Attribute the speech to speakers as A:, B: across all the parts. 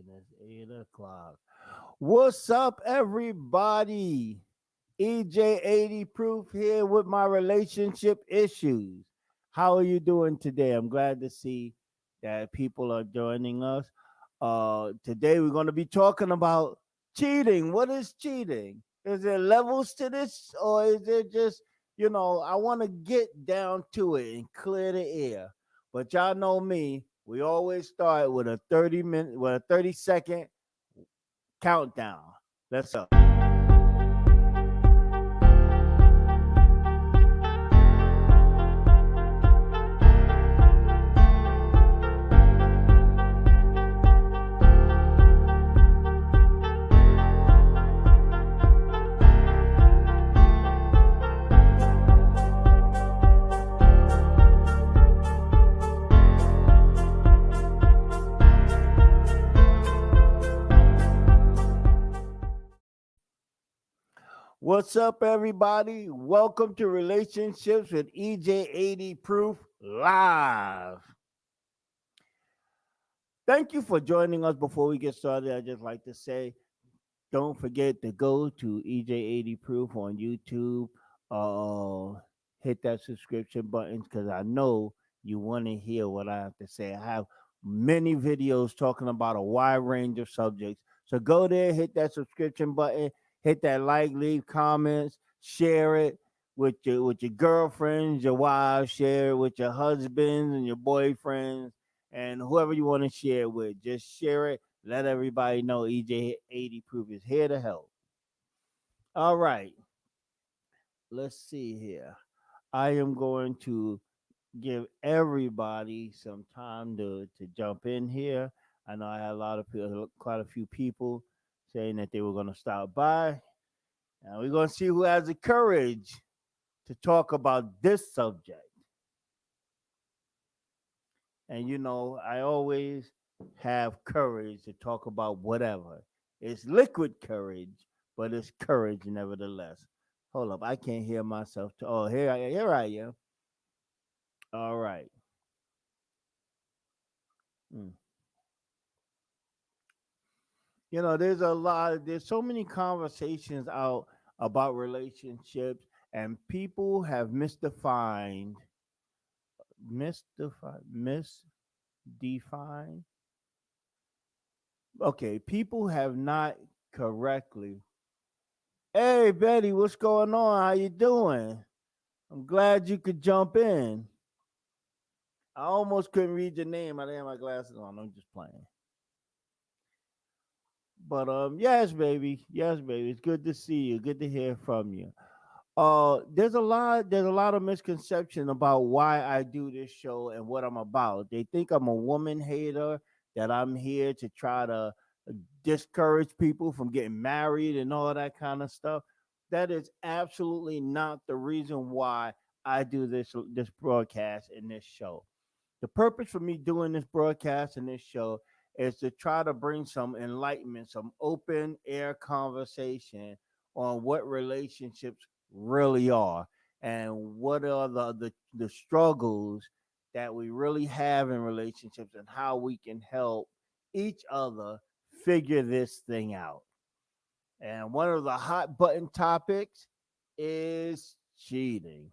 A: And it's 8 o'clock. What's up, everybody? EJ80 Proof here with my relationship issues. How are you doing today? I'm glad to see that people are joining us. Today we're going to be talking about cheating. What is cheating? Is there levels to this, or is it just, I want to get down to it and clear the air. But y'all know me, we always start with a 30-second countdown. Let's go. What's up, everybody? Welcome to Relationships with EJ80 Proof Live. Thank you for joining us. Before we get started, I just like to say, don't forget to go to EJ80 Proof on YouTube. Hit that subscription button because I know you want to hear what I have to say. I have many videos talking about a wide range of subjects. So go there, hit that subscription button, hit that like, leave comments, share it with your girlfriends, your wives, share it with your husbands and your boyfriends and whoever you want to share it with. Just share it. Let everybody know EJ80 Proof is here to help. All right. Let's see here. I am going to give everybody some time to jump in here. I know I had a lot of people, quite a few people saying that they were going to stop by. And we're going to see who has the courage to talk about this subject. And I always have courage to talk about whatever. It's liquid courage, but it's courage nevertheless. Hold up, I can't hear myself. Oh, here I am. All right. Mm. There's so many conversations out about relationships, and people have misdefined. Okay, people have not correctly. Hey, Betty, what's going on? How you doing? I'm glad you could jump in. I almost couldn't read your name. I didn't have my glasses on. I'm just playing. But yes, baby. It's good to see you. Good to hear from you. There's a lot of misconception about why I do this show and what I'm about. They think I'm a woman hater, that I'm here to try to discourage people from getting married and all that kind of stuff. That is absolutely not the reason why I do this broadcast and this show. The purpose for me doing this broadcast and this show is to try to bring some enlightenment, some open air conversation on what relationships really are and what are the struggles that we really have in relationships and how we can help each other figure this thing out. And one of the hot button topics is cheating.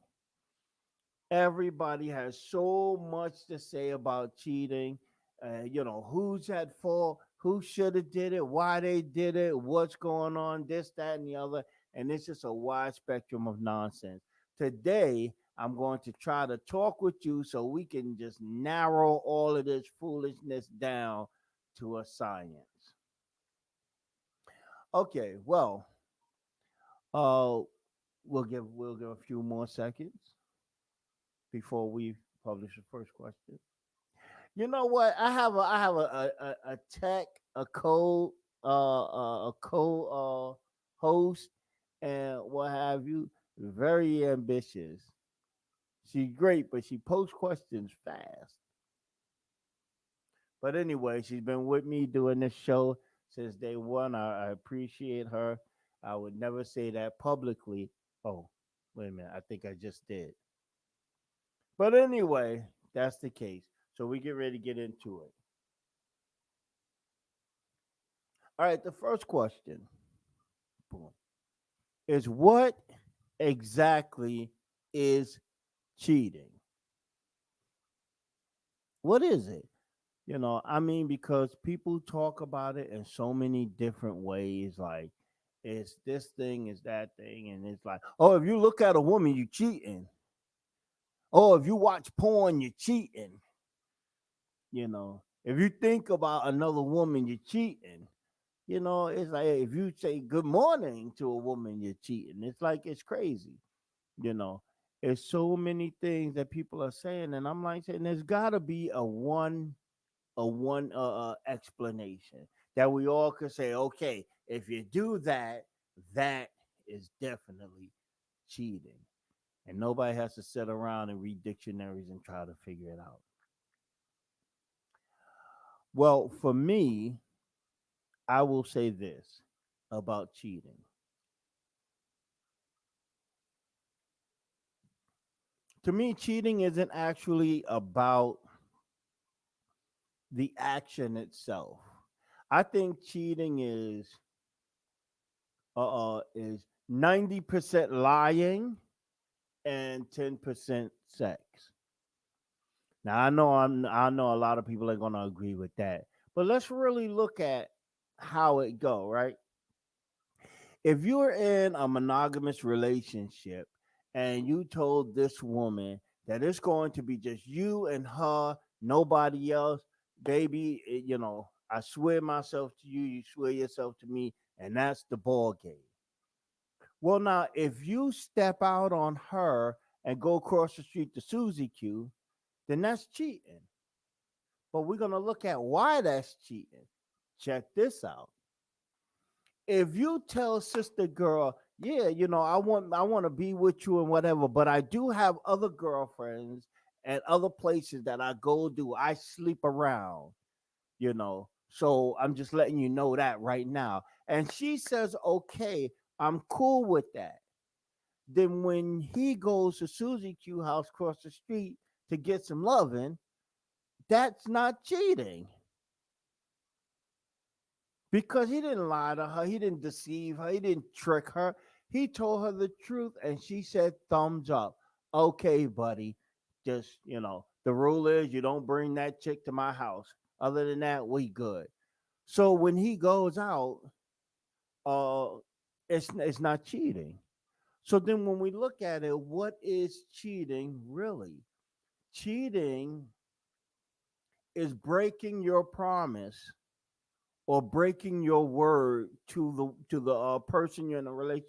A: Everybody has so much to say about cheating. Who's at fault, who should have did it, why they did it, what's going on, this, that, and the other. And it's just a wide spectrum of nonsense. Today, I'm going to try to talk with you so we can just narrow all of this foolishness down to a science. Okay, well, uh, we'll give a few more seconds before we publish the first question. You know what? I have a tech, a co host, and what have you. Very ambitious. She's great, but she posts questions fast. But anyway, she's been with me doing this show since day one. I appreciate her. I would never say that publicly. Oh, wait a minute. I think I just did. But anyway, that's the case. So we get ready to get into it. All right, the first question, boom, is what exactly is cheating? What is it? I mean, because people talk about it in so many different ways. Like, it's this thing, is that thing, and it's like, oh, if you look at a woman, you cheating. Oh, if you watch porn, you're cheating. If you think about another woman, you're cheating. It's like if you say good morning to a woman, you're cheating. It's like it's crazy. You know, it's so many things that people are saying, and I'm like saying there's got to be a one explanation that we all could say. Okay, if you do that, that is definitely cheating, and nobody has to sit around and read dictionaries and try to figure it out. Well, for me, I will say this about cheating. To me, cheating isn't actually about the action itself. I think cheating is 90% lying and 10% sex. Now I know a lot of people are gonna agree with that. But let's really look at how it go, right? If you're in a monogamous relationship and you told this woman that it's going to be just you and her, nobody else, baby, I swear myself to you, you swear yourself to me, and that's the ball game. Well, now, if you step out on her and go across the street to Susie Q, then that's cheating. But we're going to look at why that's cheating. Check this out. If you tell sister girl, yeah, I want to be with you and whatever, but I do have other girlfriends and other places that I go do. I sleep around, So I'm just letting you know that right now. And she says, okay, I'm cool with that. Then when he goes to Susie Q house across the street to get some loving, that's not cheating because he didn't lie to her, he didn't deceive her, he didn't trick her. He told her the truth and she said thumbs up. Okay, buddy. Just, the rule is you don't bring that chick to my house. Other than that, we good. So when he goes out, uh it's not cheating. So then when we look at it, what is cheating really? Cheating is breaking your promise or breaking your word to the person you're in a relation.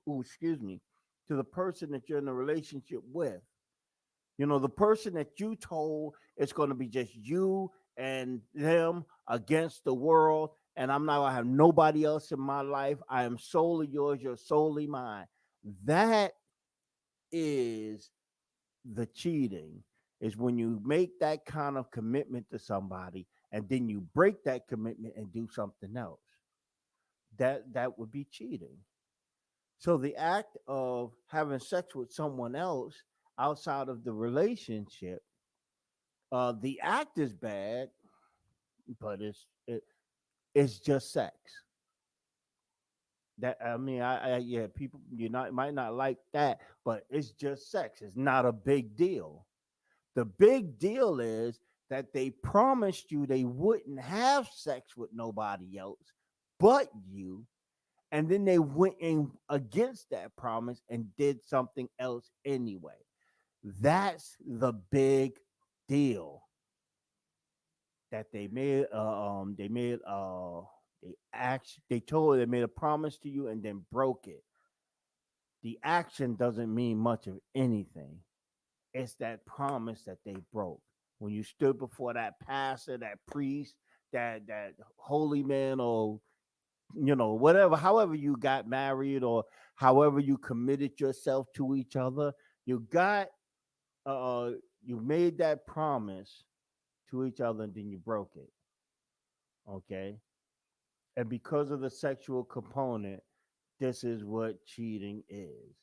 A: Oh, excuse me, to the person that you're in a relationship with. The person that you told it's going to be just you and them against the world, and I'm not gonna have nobody else in my life. I am solely yours. You're solely mine. That is the cheating. Is when you make that kind of commitment to somebody and then you break that commitment and do something else. That would be cheating. So the act of having sex with someone else outside of the relationship, the act is bad, but it's just sex. That I mean, I yeah, people you not might not like that, but it's just sex. It's not a big deal. The big deal is that they promised you they wouldn't have sex with nobody else but you, and then they went in against that promise and did something else anyway. That's the big deal that they told they made a promise to you and then broke it. The action doesn't mean much of anything. It's that promise that they broke. When you stood before that pastor, that priest, that holy man, or whatever, however you got married or however you committed yourself to each other, you got uh you made that promise to each other and then you broke it. Okay. And because of the sexual component, this is what cheating is.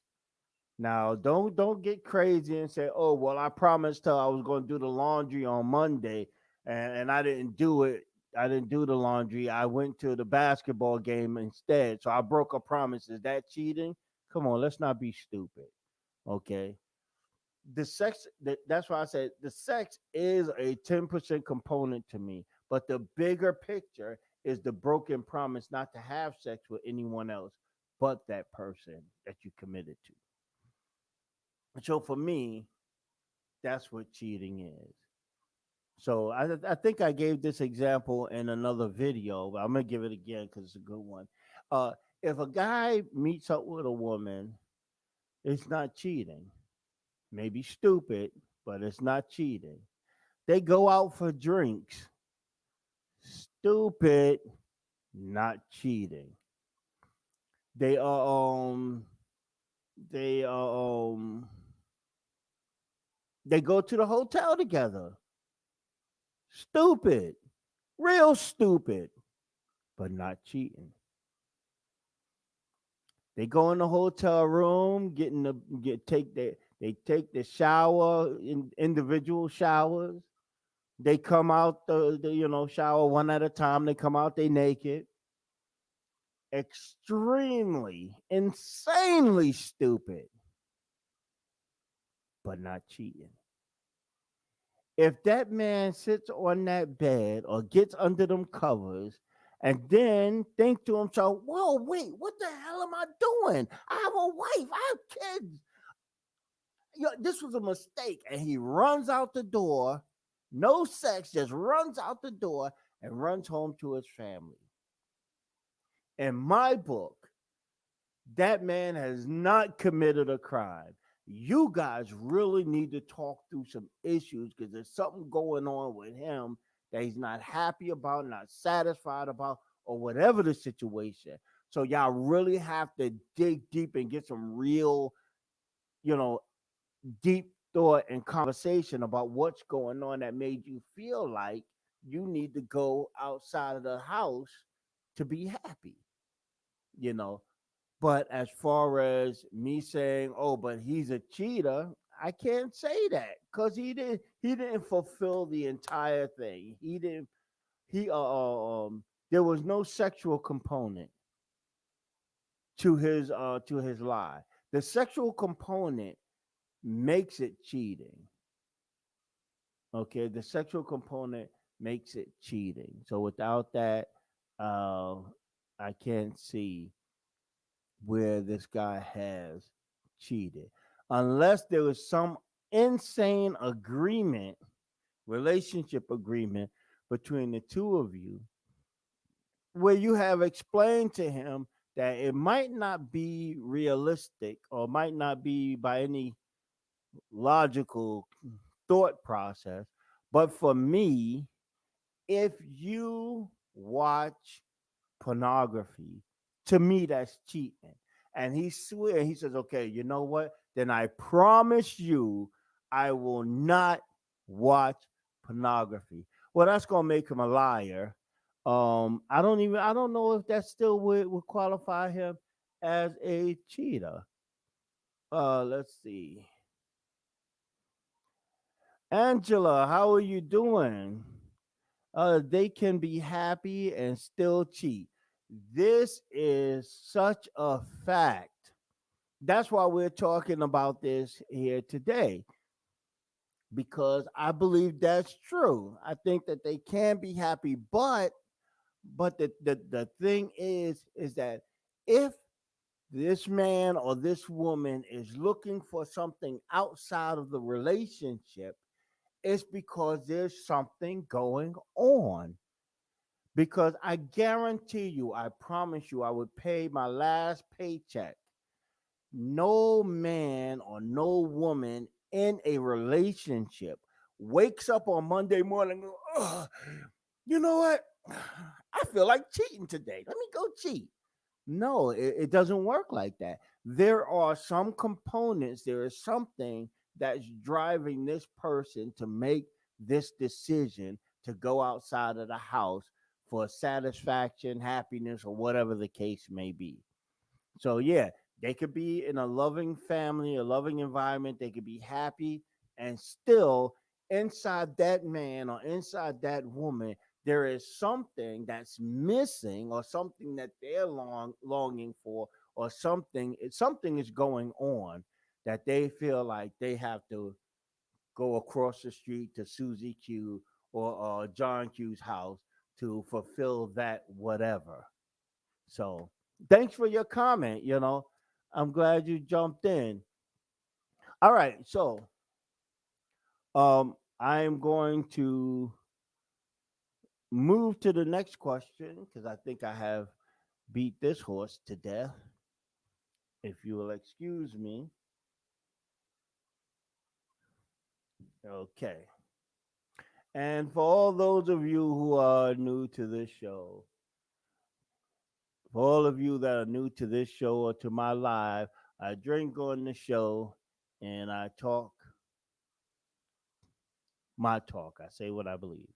A: Now, don't get crazy and say, "Oh, well, I promised her I was going to do the laundry on Monday, and I didn't do it." I didn't do the laundry. I went to the basketball game instead. So I broke a promise. Is that cheating? Come on, let's not be stupid. Okay. That's why I said the sex is a 10% component to me. But the bigger picture is the broken promise not to have sex with anyone else but that person that you committed to. So for me, that's what cheating is. So I think I gave this example in another video, but I'm gonna give it again because it's a good one. Uh, if a guy meets up with a woman, it's not cheating. Maybe stupid, but it's not cheating. They go out for drinks. Stupid, not cheating. They are they are they go to the hotel together. Stupid, real stupid, but not cheating. They go in the hotel room, getting the get take the they take the shower in individual showers. They come out the shower one at a time. They come out they naked. Extremely, insanely stupid, but not cheating. If that man sits on that bed or gets under them covers and then think to himself, whoa, wait, what the hell am I doing? I have a wife, I have kids. This was a mistake. And he runs out the door, no sex, just runs out the door and runs home to his family. In my book, that man has not committed a crime. You guys really need to talk through some issues because there's something going on with him that he's not happy about, not satisfied about, or whatever the situation. So y'all really have to dig deep and get some real, you know, deep thought and conversation about what's going on that made you feel like you need to go outside of the house to be happy, you know. But as far as me saying, "Oh, but he's a cheater," I can't say that because he didn't fulfill the entire thing. He didn't. He There was no sexual component to his lie. The sexual component makes it cheating. Okay, the sexual component makes it cheating. So without that, uh, I can't see where this guy has cheated. Unless there was some insane agreement, relationship agreement between the two of you, where you have explained to him that it might not be realistic or might not be by any logical thought process. But for me, if you watch pornography, to me that's cheating. And he says, okay, you know what? Then I promise you I will not watch pornography. Well, that's gonna make him a liar. I don't know if that still would qualify him as a cheater. Let's see. Angela, how are you doing? They can be happy and still cheat. This is such a fact. That's why we're talking about this here today, because I believe that's true. I think that they can be happy, but the thing is that if this man or this woman is looking for something outside of the relationship, it's because there's something going on. Because I guarantee you, I promise you, I would pay my last paycheck. No man or no woman in a relationship wakes up on Monday morning and go, oh, you know what? I feel like cheating today. Let me go cheat. No, it doesn't work like that. There are some components, there is something that's driving this person to make this decision to go outside of the house for satisfaction, happiness, or whatever the case may be. So, yeah, they could be in a loving family, a loving environment. They could be happy and still inside that man or inside that woman, there is something that's missing, or something that they're longing for, or something is going on that they feel like they have to go across the street to Susie Q or John Q's house to fulfill that whatever. So thanks for your comment. I'm glad you jumped in. All right, so I'm going to move to the next question because I think I have beat this horse to death. If you will excuse me. Okay. And for all those of you who are new to this show, for all of you that are new to this show or to my live, I drink on the show and I talk my talk. I say what I believe.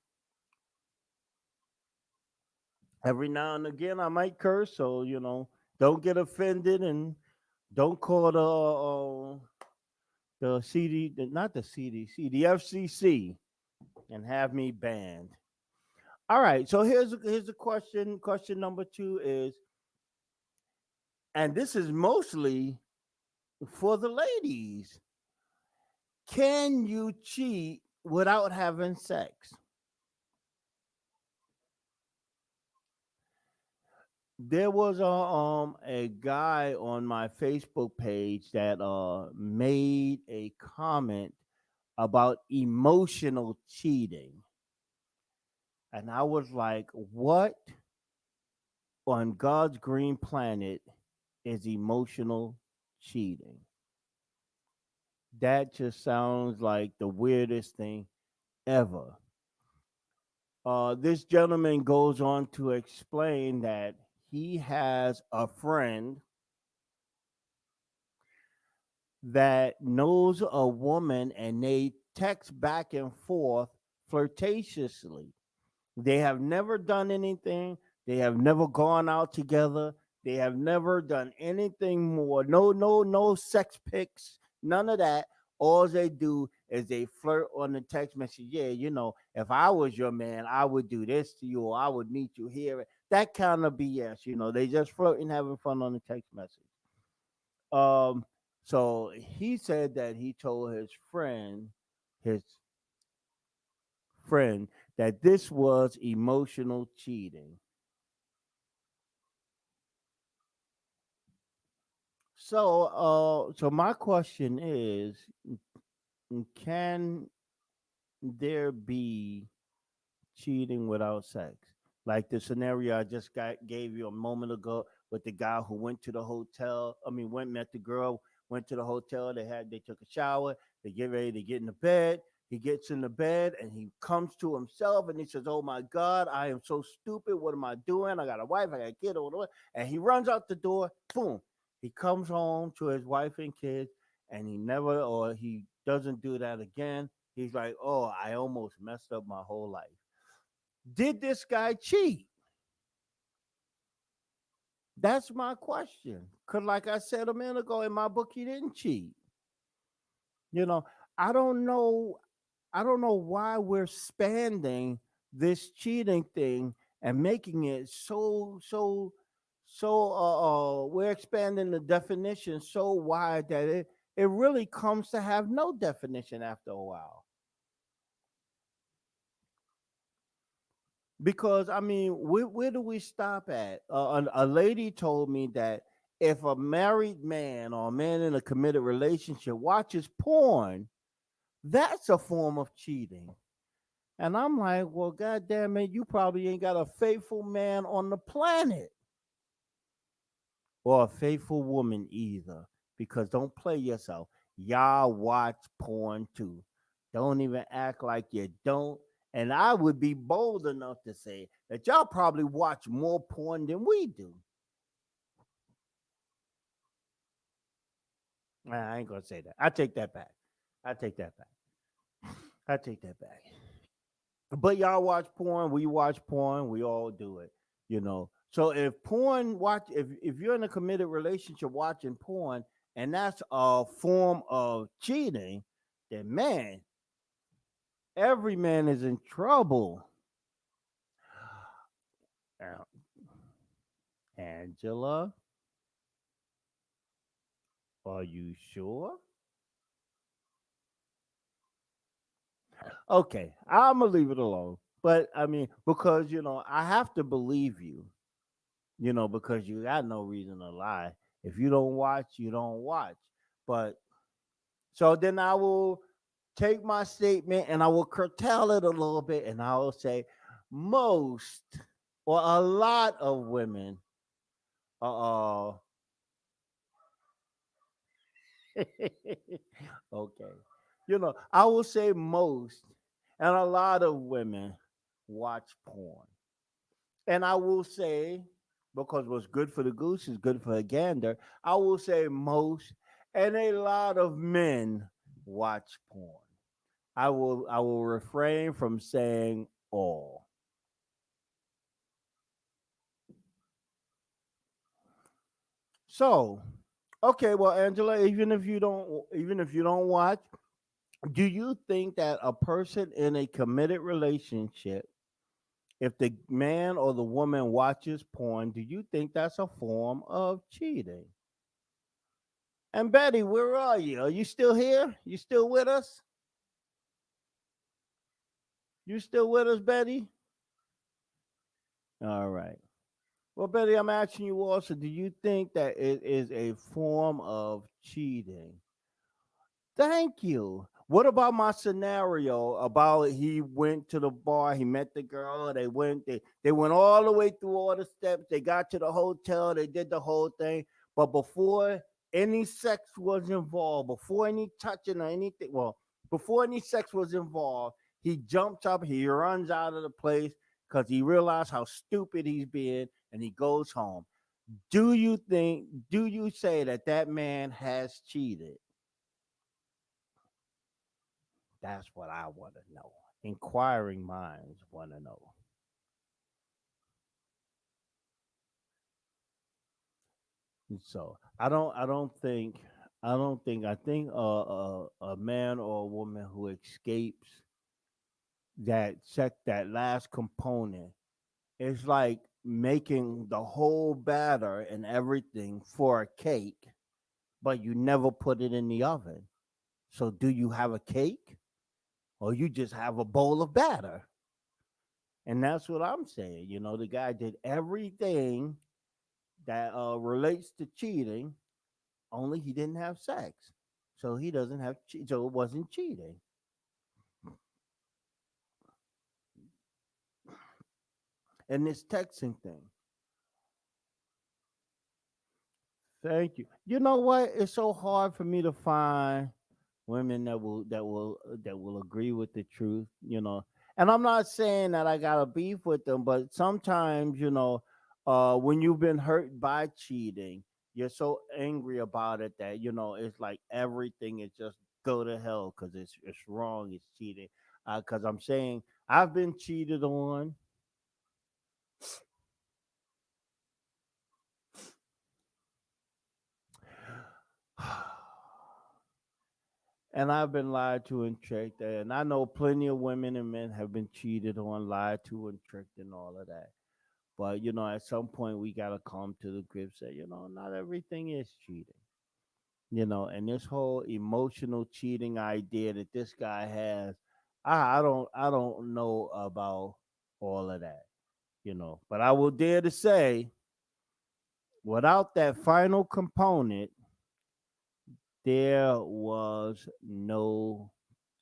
A: Every now and again, I might curse, so don't get offended and don't call the CD, not the CDC, the FCC, and have me banned. All right, so here's the question. Question number two is, and this is mostly for the ladies: can you cheat without having sex? There was a guy on my Facebook page that made a comment about emotional cheating, and I was like, "What on God's green planet is emotional cheating?" That just sounds like the weirdest thing ever. This gentleman goes on to explain that he has a friend that knows a woman and they text back and forth flirtatiously. They have never done anything, they have never gone out together, they have never done anything more. No sex pics, none of that. All they do is they flirt on the text message. Yeah, if I was your man, I would do this to you, or I would meet you here. That kind of BS. They just flirting, having fun on the text message. Um, so he said that he told his friend, that this was emotional cheating. So my question is, can there be cheating without sex? Like the scenario I just gave you a moment ago with the guy who went to the hotel. I mean, met the girl, went to the hotel. They took a shower. They get ready to get in the bed. He gets in the bed and he comes to himself and he says, "Oh my God, I am so stupid. What am I doing? I got a wife. I got a kid. Whatever." And he runs out the door. Boom. He comes home to his wife and kids, and he doesn't do that again. He's like, "Oh, I almost messed up my whole life." Did this guy cheat? That's my question. Because, like I said a minute ago, in my book, he didn't cheat. You know, I don't know. I don't know why we're expanding this cheating thing and making it so. We're expanding the definition so wide that it really comes to have no definition after a while. Because I mean, where do we stop at? A lady told me that if a married man or a man in a committed relationship watches porn, that's a form of cheating. And I'm like, well, goddamn it, you probably ain't got a faithful man on the planet or a faithful woman either. Because don't play yourself. Y'all watch porn too. Don't even act like you don't. And I would be bold enough to say that y'all probably watch more porn than we do. Nah, I ain't gonna say that. I take that back. I take that back. I take that back. But y'all watch porn, we watch porn, we all do it, you know. So if you're in a committed relationship watching porn and that's a form of cheating, then man, every man is in trouble. Uh, Angela, are you sure? Okay, I'm gonna leave it alone. But I mean, because I have to believe you. Because you got no reason to lie. If you don't watch, you don't watch. But so then I will take my statement and I will curtail it a little bit, and I will say most or a lot of women are. Okay. I will say most and a lot of women watch porn. And I will say, because what's good for the goose is good for the gander, I will say most and a lot of men watch porn. I will refrain from saying all. So, okay, well, Angela, even if you don't watch, do you think that a person in a committed relationship, if the man or the woman watches porn, do you think that's a form of cheating? And Betty, where are you? Are you still here? You still with us? You still with us, Betty? All right. Well, Betty, I'm asking you also, do you think that it is a form of cheating? Thank you. What about my scenario about he went to the bar, he met the girl, they went all the way through all the steps, they got to the hotel, they did the whole thing, but before any sex was involved, before any touching or anything, well, before any sex was involved, he jumps up, he runs out of the place because he realized how stupid he's being, and he goes home. Do you say that that man has cheated? That's what I want to know. Inquiring minds want to know. So I think a man or a woman who escapes that last component is like making the whole batter and everything for a cake, but you never put it in the oven. So do you have a cake or you just have a bowl of batter? And that's what I'm saying. The guy did everything that relates to cheating, only he didn't have sex. So he doesn't have so it wasn't cheating. And this texting thing. Thank you. You know what? It's so hard for me to find women that will agree with the truth. And I'm not saying that I got a beef with them, but sometimes, when you've been hurt by cheating, you're so angry about it that it's like everything is just go to hell because it's wrong, it's cheating. Because I'm saying I've been cheated on. And I've been lied to and tricked, and I know plenty of women and men have been cheated on, lied to, and tricked, and all of that. But at some point we gotta come to the grips that not everything is cheating. And this whole emotional cheating idea that this guy has, I don't know about all of that. But I will dare to say, without that final component, there was no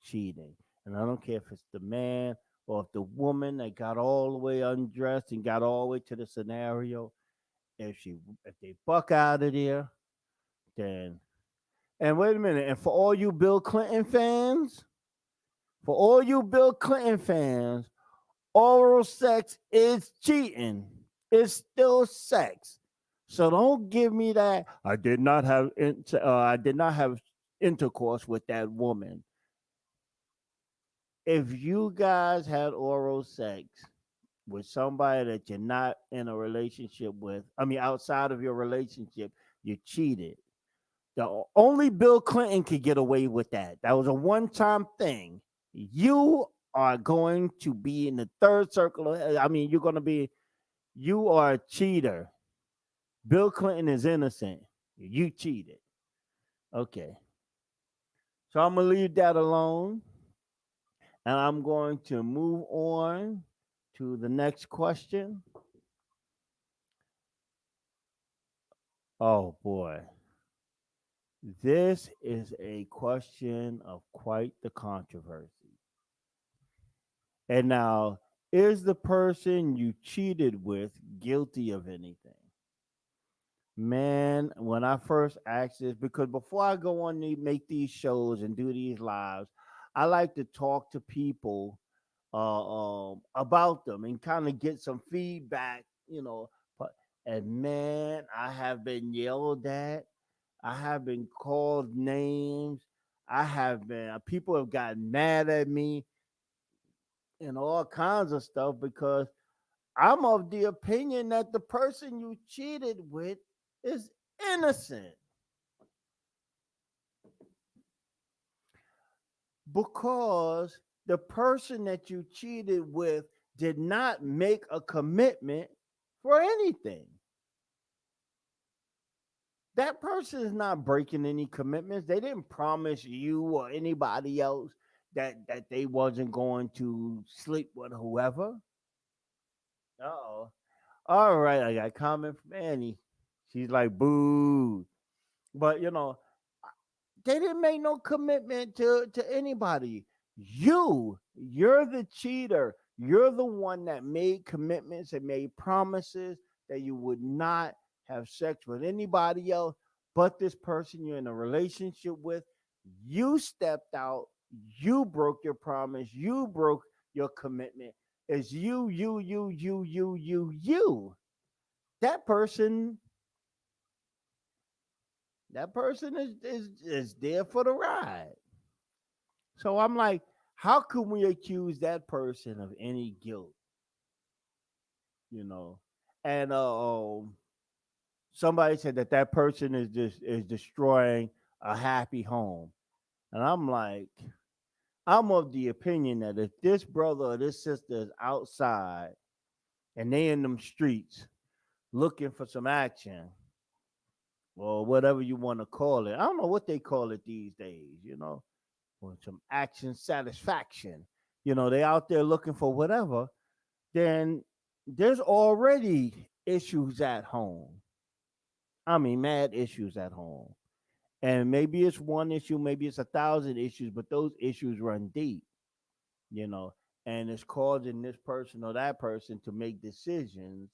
A: cheating. And I don't care if it's the man or if the woman that got all the way undressed and got all the way to the scenario. If they buck out of there, then and wait a minute, and for all you Bill Clinton fans, oral sex is cheating. It's still sex. So don't give me that. I did not have intercourse with that woman. If you guys had oral sex with somebody that you're not in a relationship with, I mean outside of your relationship, you cheated. Only Bill Clinton could get away with that. That was a one-time thing. You are going to be in the third circle. I mean, you're going to be. You are a cheater. Bill Clinton is innocent. You cheated. Okay. So I'm going to leave that alone and I'm going to move on to the next question. Oh boy. This is a question of quite the controversy. And now, is the person you cheated with guilty of anything? Man, when I first asked this, because before I go on to make these shows and do these lives, I like to talk to people about them and kind of get some feedback, But, and man, I have been yelled at. I have been called names. I have been, people have gotten mad at me and all kinds of stuff because I'm of the opinion that the person you cheated with is innocent because the person that you cheated with did not make a commitment for anything. That person is not breaking any commitments. They didn't promise you or anybody else that they wasn't going to sleep with whoever. Uh-oh. All right, I got a comment from Annie. She's like, boo. But they didn't make no commitment to anybody. You're the cheater. You're the one that made commitments and made promises that you would not have sex with anybody else but this person you're in a relationship with. You stepped out. You broke your promise. You broke your commitment. It's you. That person, that person is there for the ride. So I'm like, how can we accuse that person of any guilt? You know, and somebody said that that person is destroying a happy home, and I'm like, I'm of the opinion that if this brother or this sister is outside and they in them streets looking for some action or whatever you want to call it, I don't know what they call it these days, or some action satisfaction. They out there looking for whatever, then there's already issues at home. I mean, mad issues at home. And maybe it's one issue, maybe it's 1,000 issues, but those issues run deep, you know, and it's causing this person or that person to make decisions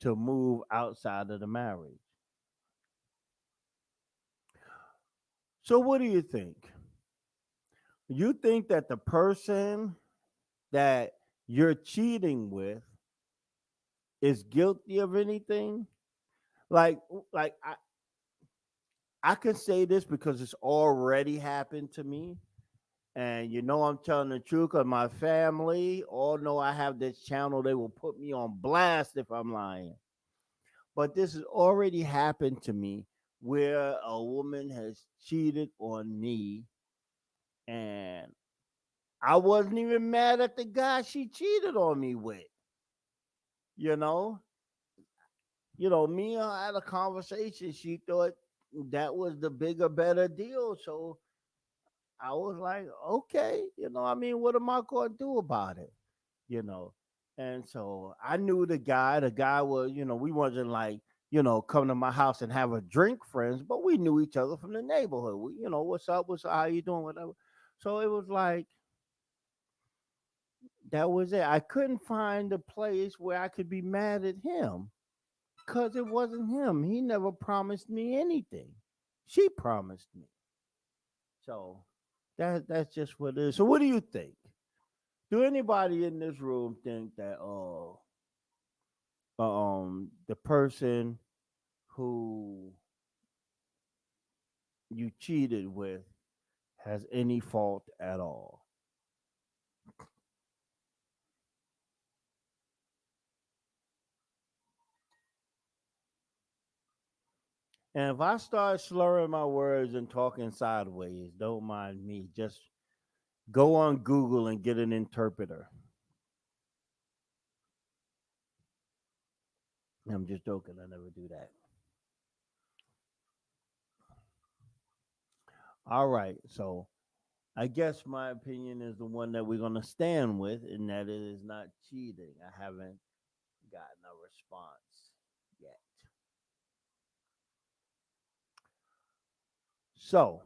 A: to move outside of the marriage. So, what do you think? You think that the person that you're cheating with is guilty of anything? Like, I can say this because it's already happened to me. And I'm telling the truth because my family all know I have this channel. They will put me on blast if I'm lying. But this has already happened to me where a woman has cheated on me and I wasn't even mad at the guy she cheated on me with. You know, me and her had a conversation. She thought that was the bigger, better deal. So I was like, okay, I mean, what am I going to do about it? You know, and so I knew the guy. The guy was, we wasn't like, come to my house and have a drink friends, but we knew each other from the neighborhood. We, what's up, how you doing, whatever. So it was like, that was it. I couldn't find a place where I could be mad at him because it wasn't him. He never promised me anything. She promised me. So that's just what it is. So what do you think? Do anybody in this room think that the person who you cheated with has any fault at all? And if I start slurring my words and talking sideways, don't mind me. Just go on Google and get an interpreter. I'm just joking. I never do that. All right. So I guess my opinion is the one that we're going to stand with, and that it is not cheating. I haven't gotten a response yet. So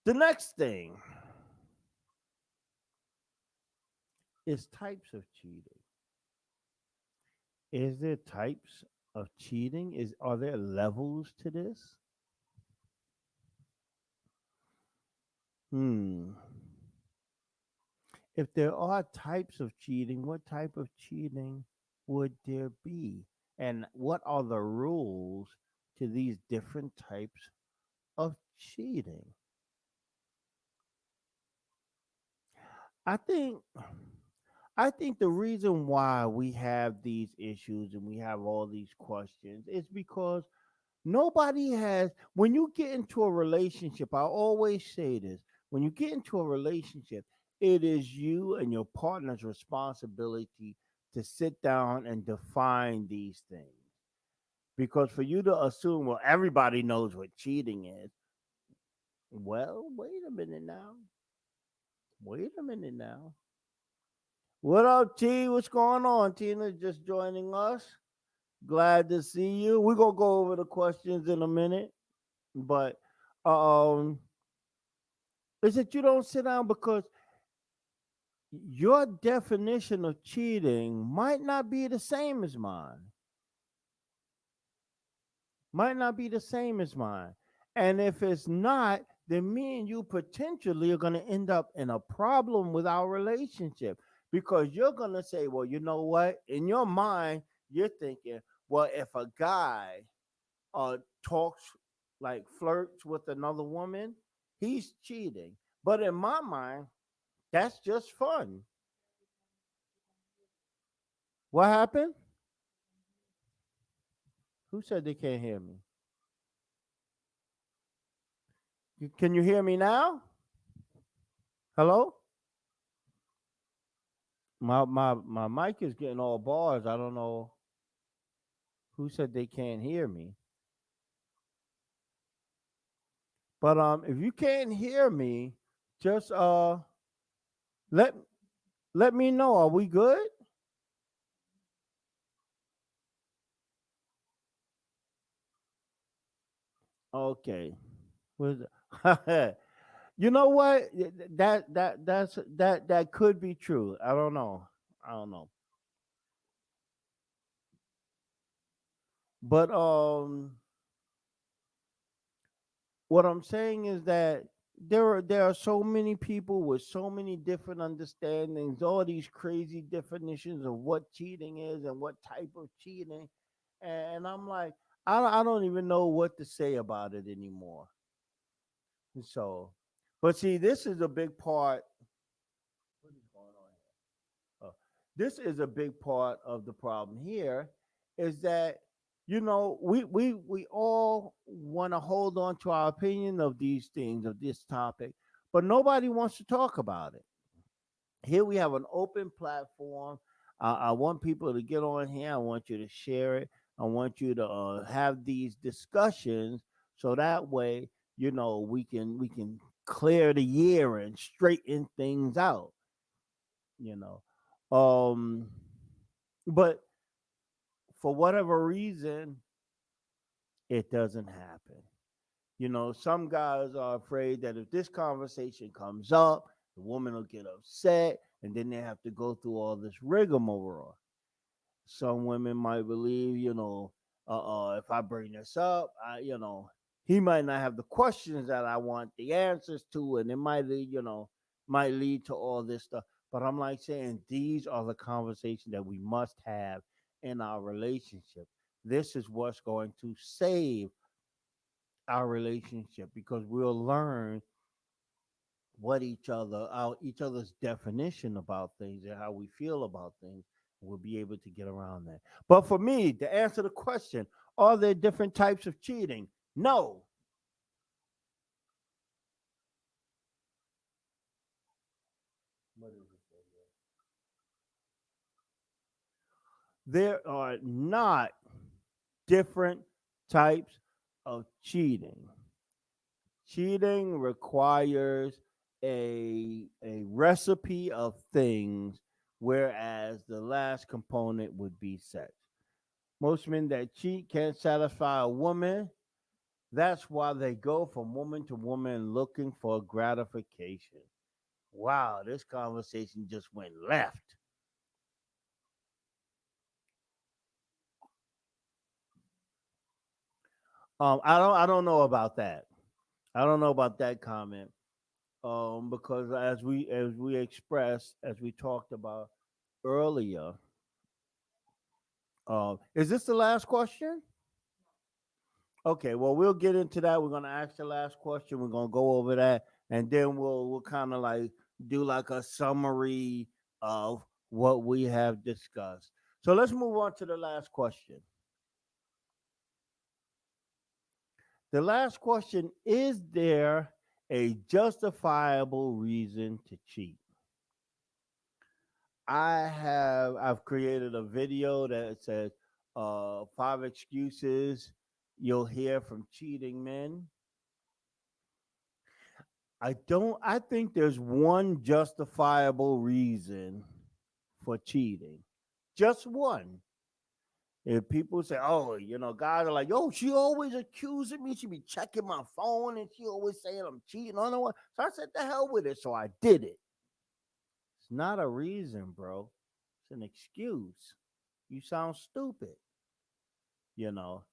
A: the next thing is types of cheating. Is there types of cheating? Are there levels to this? Hmm. If there are types of cheating, what type of cheating would there be? And what are the rules to these different types of cheating? I think I think the reason why we have these issues and we have all these questions is because nobody has, when you get into a relationship, I always say this, when you get into a relationship, it is you and your partner's responsibility to sit down and define these things. Because for you to assume, well, everybody knows what cheating is, well, wait a minute now. Wait a minute now. What up, T? What's going on? Tina just joining us. Glad to see you. We're gonna go over the questions in a minute, but um is that you don't sit down because your definition of cheating might not be the same as mine. Might not be the same as mine. And if it's not, then me and you potentially are going to end up in a problem with our relationship because you're going to say, well, you know what? In your mind, you're thinking, well, if a guy talks like flirts with another woman, he's cheating. But in my mind, that's just fun. What happened? Who said they can't hear me? Can you hear me now? Hello? My mic is getting all bars. I don't know who said they can't hear me. But if you can't hear me, just let let me know. Are we good? Okay. Was you know what? That could be true. I don't know. I don't know. But what I'm saying is that there are so many people with so many different understandings, all these crazy definitions of what cheating is and what type of cheating, and I'm like, I don't even know what to say about it anymore. So, but see, this is a big part. What is going on here? This is a big part of the problem here, is that we all want to hold on to our opinion of these things, of this topic, but nobody wants to talk about it. Here we have an open platform. I want people to get on here. I want you to share it. I want you to have these discussions so that way we can clear the year and straighten things out. You know, um, but for whatever reason, it doesn't happen. Some guys are afraid that if this conversation comes up, the woman will get upset and then they have to go through all this rigmarole. Some women might believe, if I bring this up, he might not have the questions that I want the answers to, and it might lead to all this stuff. But I'm like saying, these are the conversations that we must have in our relationship. This is what's going to save our relationship because we'll learn what each other's definition about things and how we feel about things. We'll be able to get around that. But for me, to answer the question, are there different types of cheating? No. What is it? There are not different types of cheating. Cheating requires a recipe of things, whereas the last component would be sex. Most men that cheat can't satisfy a woman. That's why they go from woman to woman looking for gratification. Wow, this conversation just went left. I don't know about that. I don't know about that comment. Because as we expressed, as we talked about earlier, is this the last question? Okay, well we'll get into that. We're gonna ask the last question. We're gonna go over that, and then we'll kind of like do like a summary of what we have discussed. So let's move on to the last question. The last question: is there a justifiable reason to cheat? I've created a video that says five excuses you'll hear from cheating men. I think there's one justifiable reason for cheating. Just one. If people say, oh, guys are like, yo, she always accusing me. She be checking my phone and she always saying I'm cheating on her. So I said, the hell with it. So I did it. It's not a reason, bro. It's an excuse. You sound stupid, you know.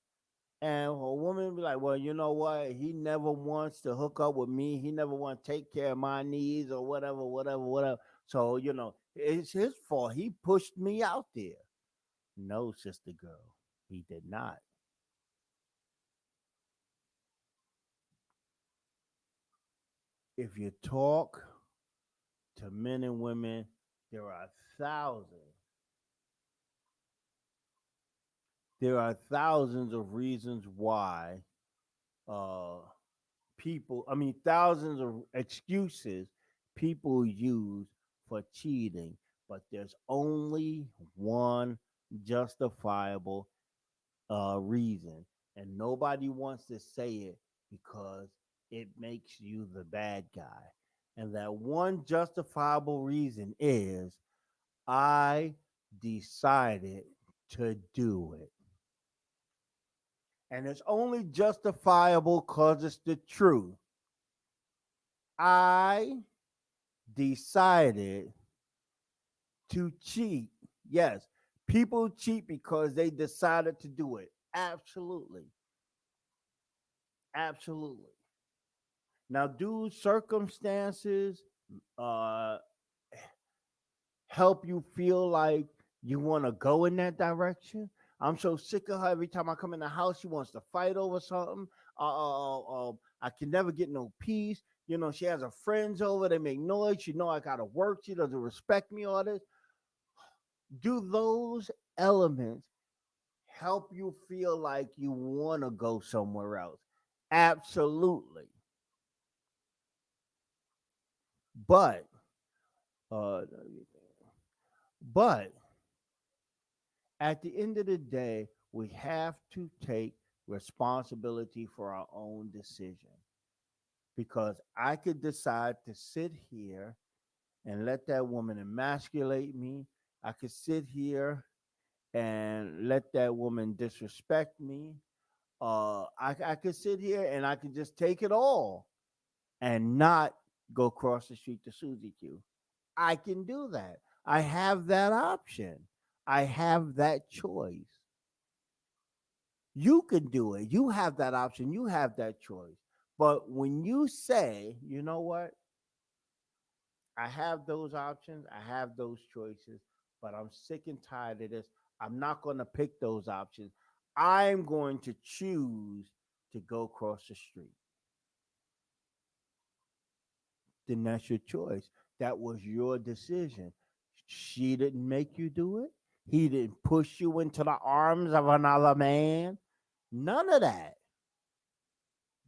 A: And a woman be like, well, you know what? He never wants to hook up with me. He never want to take care of my needs or whatever, whatever, whatever. So, it's his fault. He pushed me out there. No, sister girl, he did not. If you talk to men and women, there are thousands. There are thousands of reasons why uh, thousands of excuses people use for cheating, but there's only one justifiable reason, and nobody wants to say it because it makes you the bad guy. And that one justifiable reason is I decided to do it. And it's only justifiable because it's the truth. I decided to cheat. Yes, people cheat because they decided to do it. Absolutely. Absolutely. Now, do circumstances uh, help you feel like you want to go in that direction? I'm so sick of her. Every time I come in the house, she wants to fight over something. I can never get no peace. She has her friends over. They make noise. She know I gotta work. She doesn't respect me. All this. Do those elements help you feel like you want to go somewhere else? Absolutely. But uh, but at the end of the day, we have to take responsibility for our own decision, because I could decide to sit here and let that woman emasculate me. I could sit here and let that woman disrespect me. I could sit here and I could just take it all and not go across the street to Susie Q. I can do that. I have that option. I have that choice. You can do it. You have that option. You have that choice. But when you say, you know what, I have those options, I have those choices, but I'm sick and tired of this. I'm not going to pick those options. I'm going to choose to go across the street. Then that's your choice. That was your decision. She didn't make you do it. He didn't push you into the arms of another man. None of that.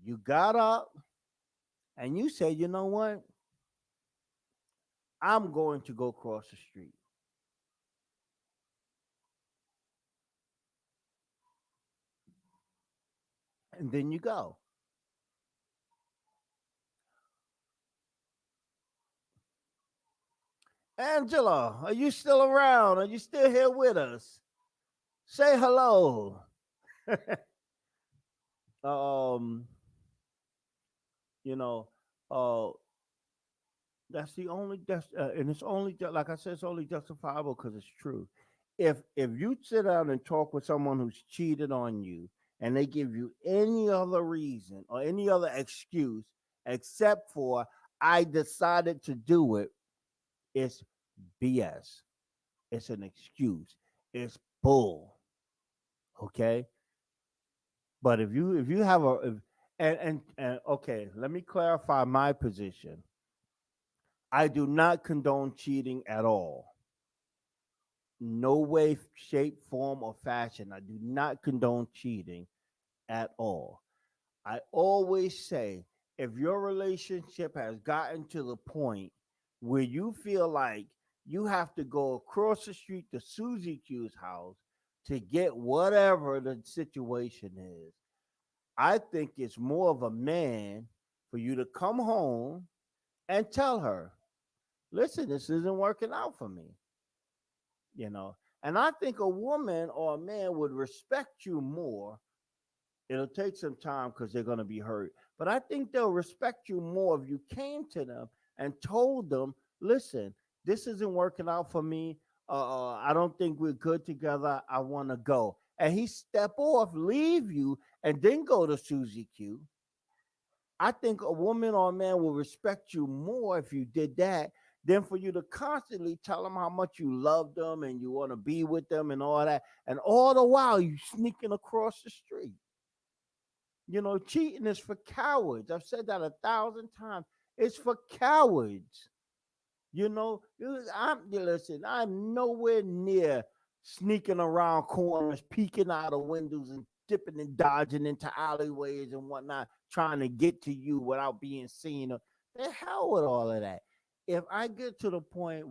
A: You got up and you said, you know what? I'm going to go across the street. and then you go. Angela, are you still around? Are you still here with us? Say hello. um, you know, uh, that's the only and it's only like I said, it's only justifiable because it's true. If you sit down and talk with someone who's cheated on you, and they give you any other reason or any other excuse except for I decided to do it, it's BS. It's an excuse. It's bull. Okay. But if you have a if, and okay, let me clarify my position. I do not condone cheating at all. No way, shape, form, or fashion. I do not condone cheating at all. I always say if your relationship has gotten to the point where you feel like you have to go across the street to Susie Q's house to get whatever the situation is, I think it's more of a man for you to come home and tell her, listen, this isn't working out for me, you know. And I think a woman or a man would respect you more. It'll take some time because they're going to be hurt. But I think they'll respect you more if you came to them and told them, listen, this isn't working out for me. I don't think we're good together. I want to go. And he step off, leave you, and then go to Susie Q. I think a woman or a man will respect you more if you did that than for you to constantly tell them how much you love them and you want to be with them and all that. And all the while you sneaking across the street. Cheating is for cowards. I've said that 1,000 times. It's for cowards. Listen, I'm nowhere near sneaking around corners, peeking out of windows and dipping and dodging into alleyways and whatnot, trying to get to you without being seen. The hell with all of that. If I get to the point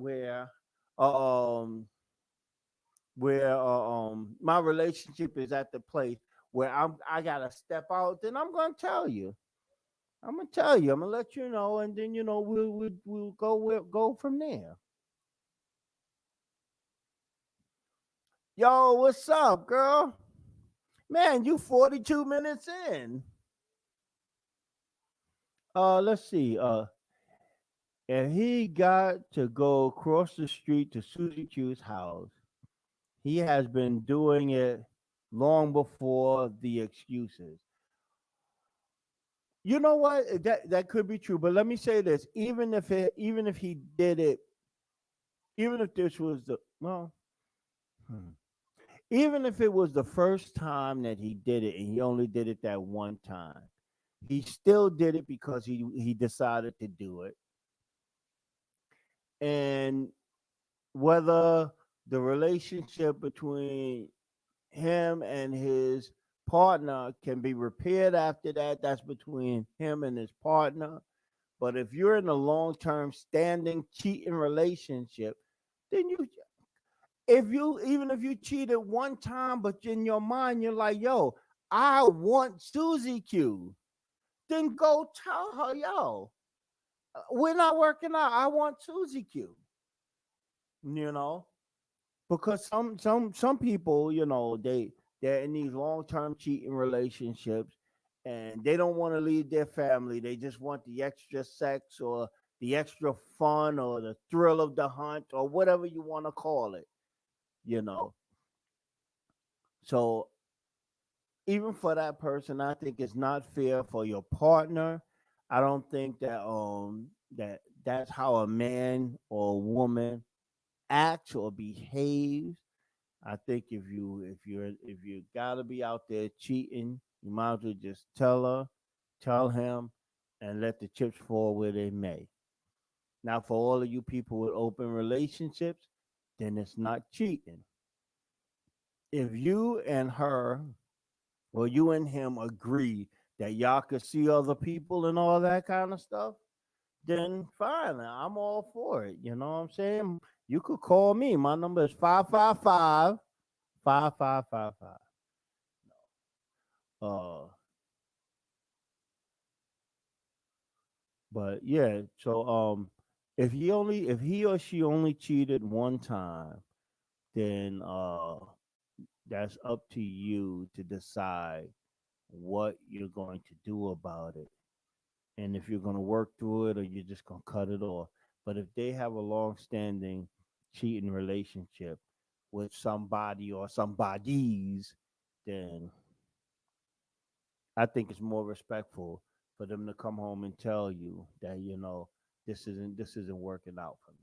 A: um my relationship is at the place where I gotta step out, then I'm gonna tell you. I'm gonna tell you. I'm gonna let you know, and then we'll go from there. Yo, what's up, girl? Man, you 42 minutes in. Let's see. And he got to go across the street to Susie Q's house. He has been doing it long before the excuses. You know what? That could be true, but let me say this: even if he did it, even if this was the well, hmm, even if it was the first time that he did it, and he only did it that one time, he still did it because he decided to do it. And whether the relationship between him and his partner can be repaired after that, that's between him and his partner. But if you're in a long term standing cheating relationship, then even if you cheated one time, but in your mind you're like, yo, I want Susie Q, then go tell her, yo, we're not working out. I want Susie Q. You know, because some people, they're in these long term cheating relationships, and they don't want to leave their family. They just want the extra sex or the extra fun or the thrill of the hunt or whatever you want to call it. You know, so even for that person, I think it's not fair for your partner. I don't think that's how a man or a woman acts or behaves. I think if you gotta be out there cheating, you might as well just tell her, tell him, and let the chips fall where they may. Now, for all of you people with open relationships, then it's not cheating. If you and her or you and him agree that y'all could see other people and all that kind of stuff, then fine. I'm all for it. You know what I'm saying? You could call me. My number is 555 5555. But yeah, so if he or she only cheated one time, then that's up to you to decide what you're going to do about it, and if you're going to work through it or you're just going to cut it off. But if they have a long-standing cheating relationship with somebody or somebodies, then I think it's more respectful for them to come home and tell you that this isn't working out for me.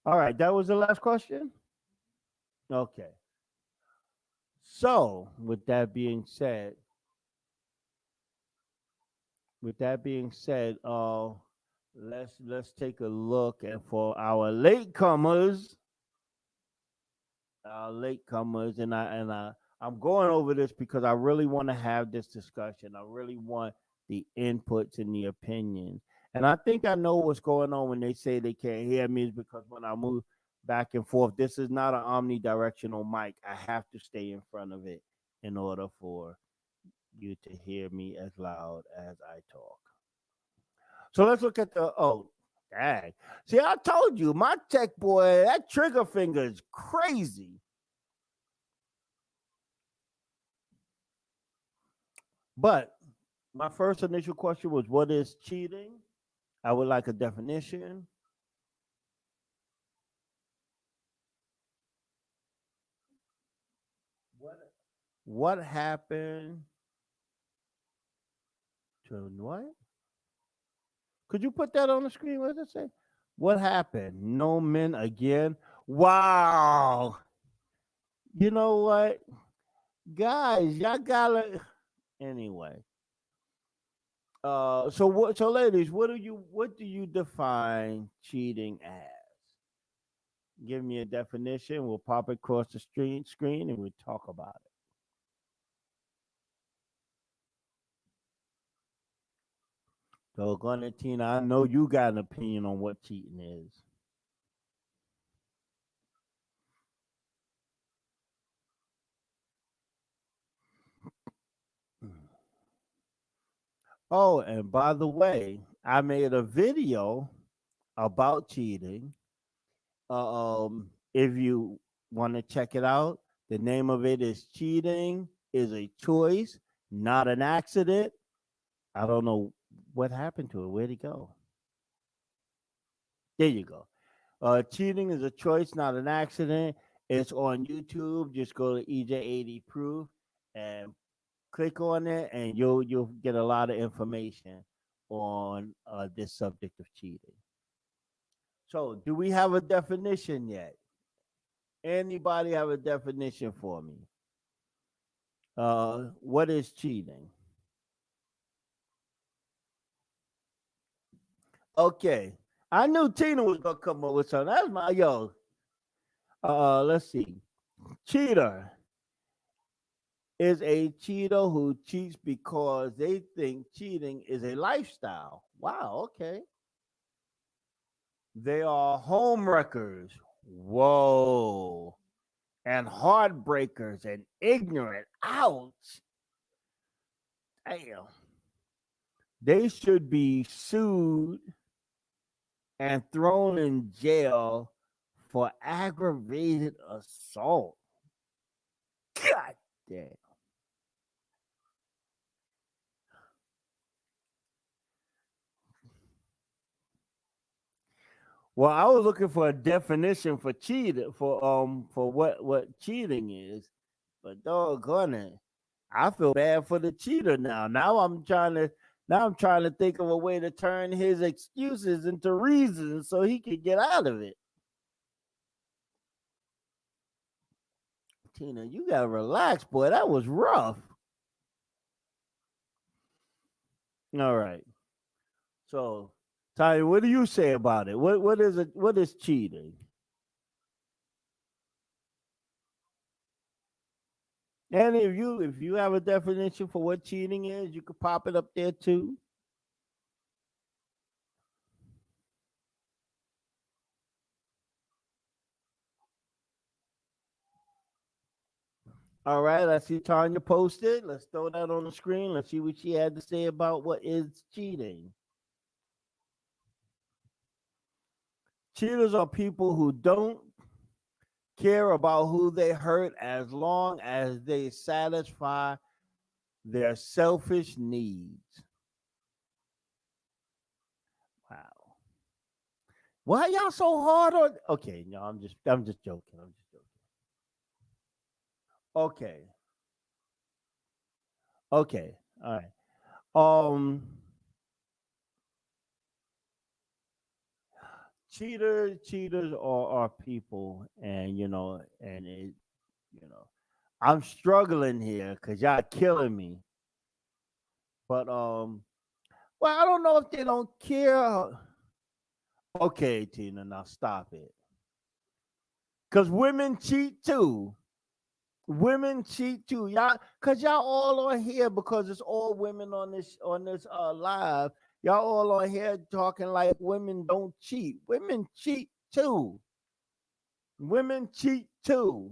A: All right, that was the last question. Okay. So, with that being said, let's take a look and for our latecomers, I'm going over this because I really want to have this discussion. I really want the inputs and the opinions, and I think I know what's going on when they say they can't hear me is because when I move back and forth, this is not an omnidirectional mic. I have to stay in front of it in order for you to hear me as loud as I talk. So let's look at the dang. See, I told you, my tech boy, that trigger finger is crazy. But my first initial question was, what is cheating? I would like a definition. What happened to what? Could you put that on the screen? What does it say? What happened? No men again? Wow. You know what? Guys, y'all gotta anyway. So ladies, what do you define cheating as? Give me a definition. We'll pop it across the screen and we'll talk about it. So, Gunnar, Tina, I know you got an opinion on what cheating is. Oh, and by the way, I made a video about cheating. If you want to check it out, the name of it is "Cheating is a Choice, Not an Accident." I don't know what happened to it. Where'd it go? There you go. Cheating is a choice, not an accident. It's on YouTube. Just go to EJ80 Proof and click on it, and you'll get a lot of information on this subject of cheating. So, do we have a definition yet? Anybody have a definition for me? What is cheating? Okay, I knew Tina was gonna come up with something. That's my yo. Let's see. Cheater is a cheater who cheats because they think cheating is a lifestyle. Wow, okay. They are home wreckers. Whoa. And heartbreakers and ignorant. Ouch. Damn. They should be sued and thrown in jail for aggravated assault. God damn. Well, I was looking for a definition for cheating for what cheating is, but doggone it, I feel bad for the cheater now. Now I'm trying to think of a way to turn his excuses into reasons so he can get out of it. Tina, you gotta relax, boy. That was rough. All right. So, Ty, what do you say about it? What is it? What is cheating? And if you have a definition for what cheating is, you could pop it up there too. All right, I see Tanya posted. Let's throw that on the screen. Let's see what she had to say about what is cheating. Cheaters are people who don't care about who they hurt as long as they satisfy their selfish needs. Wow. Why y'all so hard on? Okay, no, I'm just joking. I'm just joking. Okay, okay, all right. Um, cheaters are people, and and you know, I'm struggling here because y'all killing me. But well, I don't know if they don't care. Okay, Tina, now stop it. Cause women cheat too. Women cheat too. Y'all, cause y'all all on here because it's all women on this live. Y'all all on here talking like women don't cheat. Women cheat too. Women cheat too.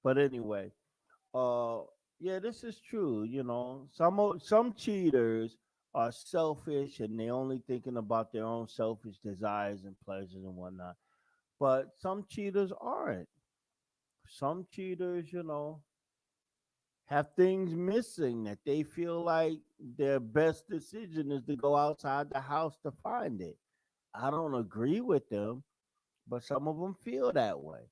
A: But anyway, uh yeah, this is true. Some cheaters are selfish and they only thinking about their own selfish desires and pleasures and whatnot. But some cheaters aren't. Some cheaters, have things missing that they feel like their best decision is to go outside the house to find it. I don't agree with them, but some of them feel that way.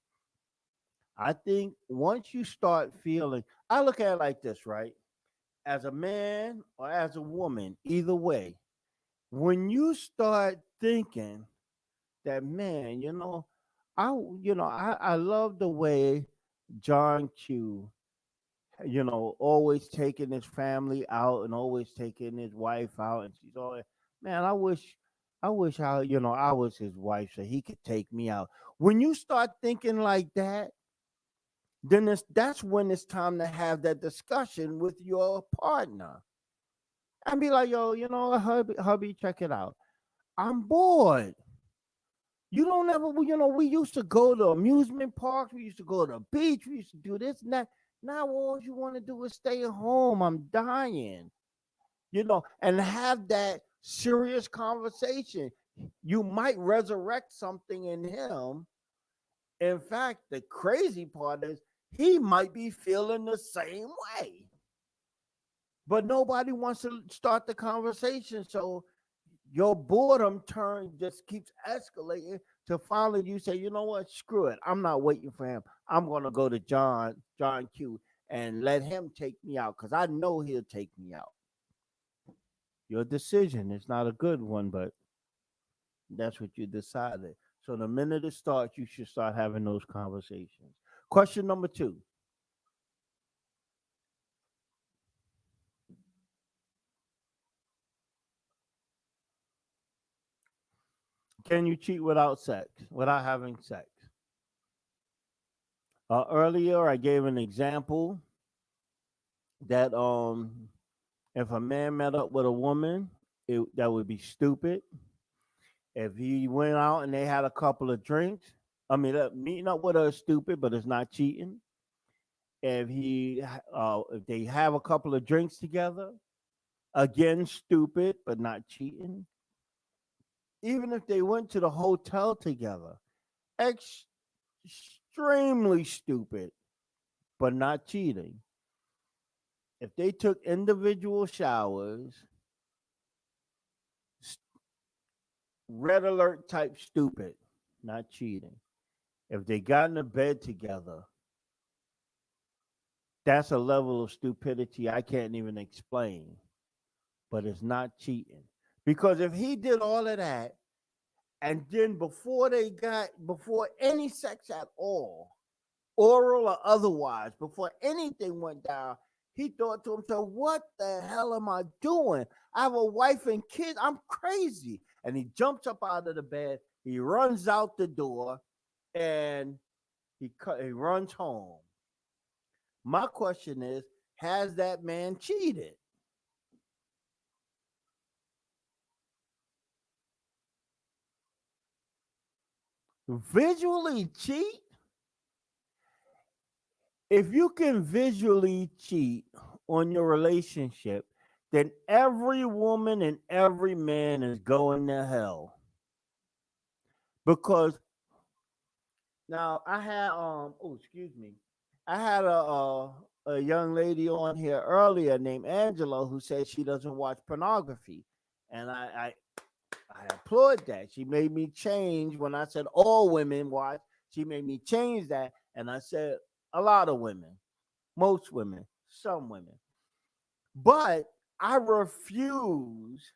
A: I think once you start feeling, I look at it like this, right? As a man or as a woman, either way, when you start thinking that, man, I love the way John Q, always taking his family out and always taking his wife out, and she's always, man, I was his wife so he could take me out. When you start thinking like that, then that's when it's time to have that discussion with your partner and be like, yo, hubby, check it out. I'm bored. You don't ever, we used to go to amusement parks. We used to go to the beach. We used to do this and that. Now all you want to do is stay at home. I'm dying, and have that serious conversation. You might resurrect something in him. In fact, the crazy part is he might be feeling the same way, but nobody wants to start the conversation. So your boredom turn just keeps escalating to finally you say, you know what, screw it. I'm not waiting for him. I'm gonna go to John Q and let him take me out because I know he'll take me out. Your decision is not a good one, but that's what you decided. So the minute it starts, you should start having those conversations. Question number two. Can you cheat without sex, without having sex? Earlier, I gave an example that if a man met up with a woman, that would be stupid. If he went out and they had a couple of drinks, I mean, meeting up with her is stupid, but it's not cheating. If they have a couple of drinks together, again, stupid, but not cheating. Even if they went to the hotel together, extremely stupid, but not cheating. If they took individual showers, red alert type stupid, not cheating. If they got in the bed together, that's a level of stupidity I can't even explain, but it's not cheating. Because if he did all of that and then before any sex at all, oral or otherwise, before anything went down, he thought to himself, what the hell am I doing? I have a wife and kids. I'm crazy. And he jumps up out of the bed. He runs out the door and he runs home. My question is, has that man cheated? Visually cheat? If you can visually cheat on your relationship, then every woman and every man is going to hell. Because now I had excuse me. I had a young lady on here earlier named Angela who said she doesn't watch pornography. And I applaud that. She made me change when I said all women watch. She made me change that, and I said a lot of women, most women, some women. But I refuse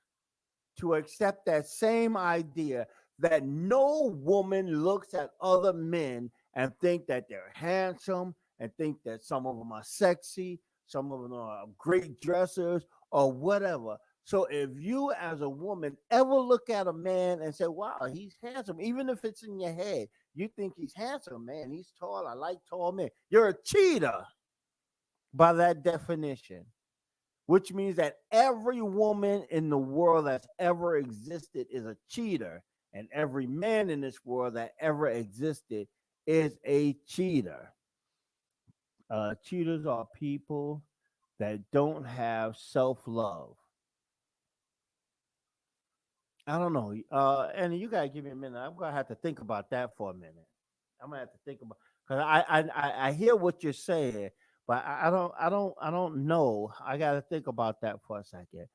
A: to accept that same idea that no woman looks at other men and think that they're handsome and think that some of them are sexy, some of them are great dressers or whatever. So if you as a woman ever look at a man and say, "Wow, he's handsome," even if it's in your head, you think he's handsome, man, he's tall, I like tall men. You're a cheater by that definition, which means that every woman in the world that's ever existed is a cheater, and every man in this world that ever existed is a cheater. Cheaters are people that don't have self love. I don't know. Annie, you gotta give me a minute. I'm gonna have to think about that for a minute. I'm gonna have to think about because I hear what you're saying, but I don't know. I gotta think about that for a second.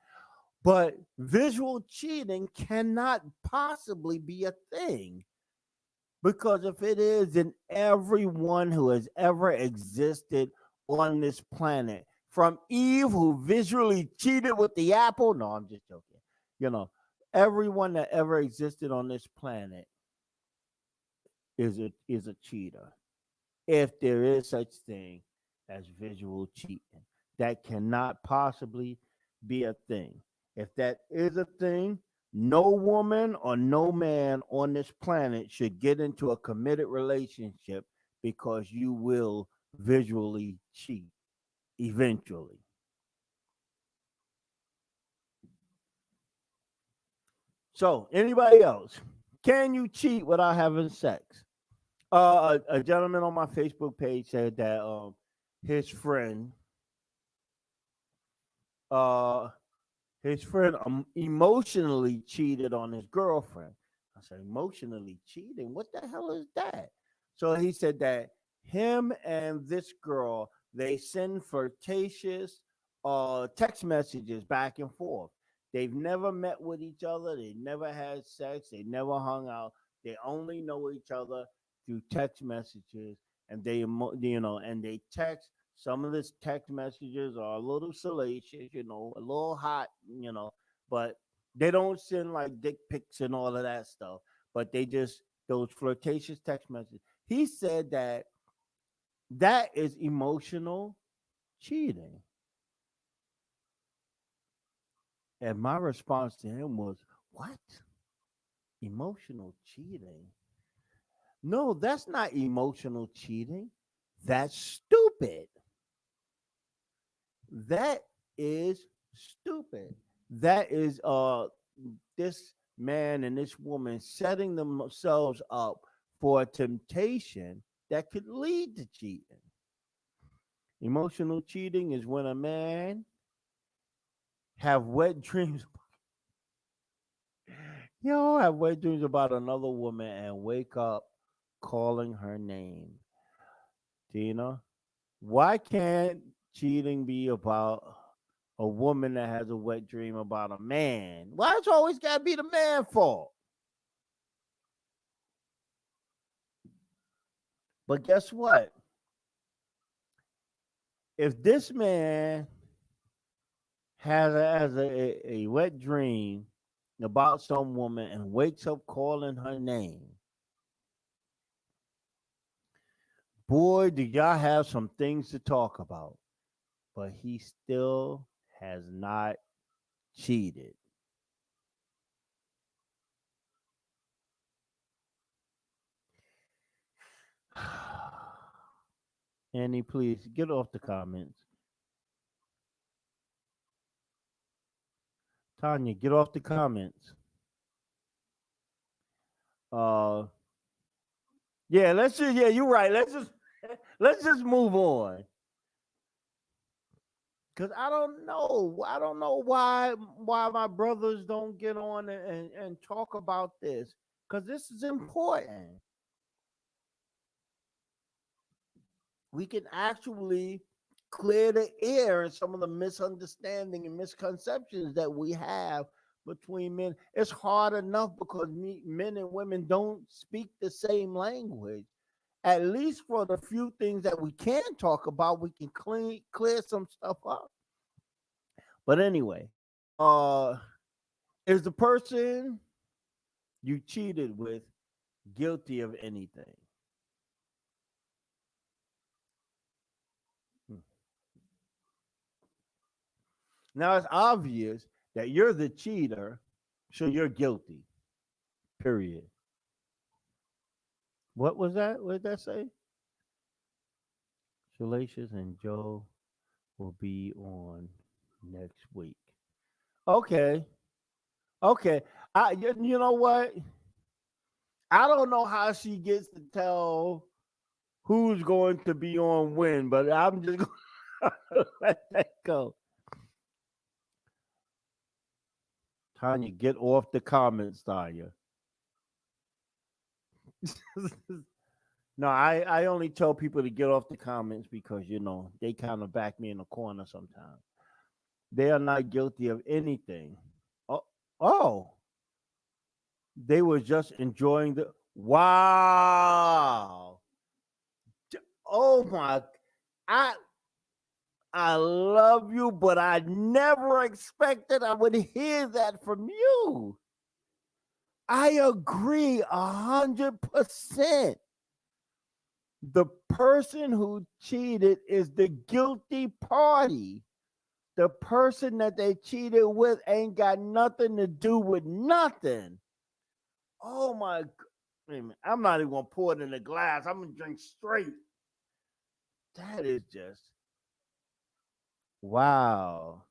A: But visual cheating cannot possibly be a thing because if it is, then everyone who has ever existed on this planet, from Eve who visually cheated with the apple. No, I'm just joking. You know, everyone that ever existed on this planet is a cheater. If there is such thing as visual cheating, that cannot possibly be a thing. If that is a thing, no woman or no man on this planet should get into a committed relationship because you will visually cheat eventually. So, anybody else? Can you cheat without having sex? A gentleman on my Facebook page said that his friend uh his friend emotionally cheated on his girlfriend. I said, emotionally cheating? What the hell is that? So he said that him and this girl, they send flirtatious text messages back and forth. They've never met with each other. They never had sex. They never hung out. They only know each other through text messages, and and they text. Some of this text messages are a little salacious, a little hot, but they don't send like dick pics and all of that stuff. But they just those flirtatious text messages. He said that that is emotional cheating, and my response to him was, "What? Emotional cheating? No, that's not emotional cheating. That's stupid. That is stupid. That is this man and this woman setting themselves up for a temptation that could lead to cheating. Emotional cheating is when a man have wet dreams have wet dreams about another woman and wake up calling her name. Tina, why can't cheating be about a woman that has a wet dream about a man? Why it's always gotta be the man fault? But guess what? If this man has a wet dream about some woman and wakes up calling her name, boy, do y'all have some things to talk about. But he still has not cheated. Annie, please get off the comments. Tanya, get off the comments. Uh, Yeah, let's just yeah, you're right. Let's just move on. Cause I don't know why my brothers don't get on and talk about this. Cause this is important. We can actually clear the air and some of the misunderstanding and misconceptions that we have between men. It's hard enough because men and women don't speak the same language. At least for the few things that we can talk about, we can clear some stuff up. But anyway, uh, is the person you cheated with guilty of anything? Hmm. Now it's obvious that you're the cheater, so you're guilty. Period. What was that? What did that say? Salacious and Joe will be on next week. Okay. Okay. You know what? I don't know how she gets to tell who's going to be on when, but I'm just going to let that go. Tanya, get off the comments, Tanya. No, I only tell people to get off the comments because they kind of back me in the corner sometimes. They are not guilty of anything. Oh, oh, they were just enjoying the wow. Oh my, I I love you, but I never expected I would hear that from you. I agree 100%. The person who cheated is the guilty party. The person that they cheated with ain't got nothing to do with nothing. Oh my! Wait a minute. I'm not even gonna pour it in a glass. I'm gonna drink straight. That is just wow.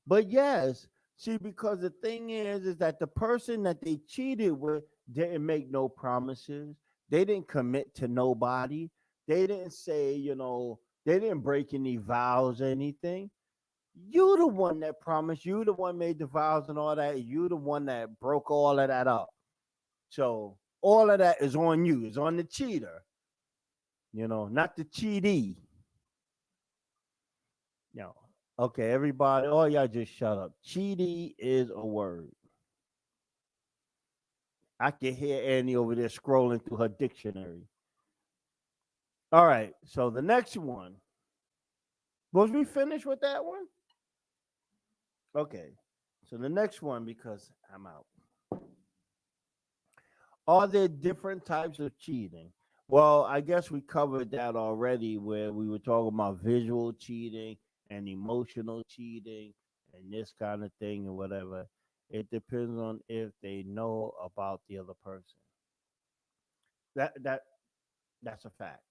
A: But yes, see, because the thing is that the person that they cheated with didn't make no promises. They didn't commit to nobody. They didn't say, they didn't break any vows or anything. You the one that promised. You the one made the vows and all that. You the one that broke all of that up. So all of that is on you. It's on the cheater. Not the cheatee. No. Okay, everybody. All y'all just shut up. Cheatee is a word. I can hear Annie over there scrolling through her dictionary. All right. So the next one. Was we finished with that one? Okay. So the next one, because I'm out. Are there different types of cheating? Well, I guess we covered that already where we were talking about visual cheating and emotional cheating and this kind of thing and whatever. It depends on if they know about the other person. That's a fact.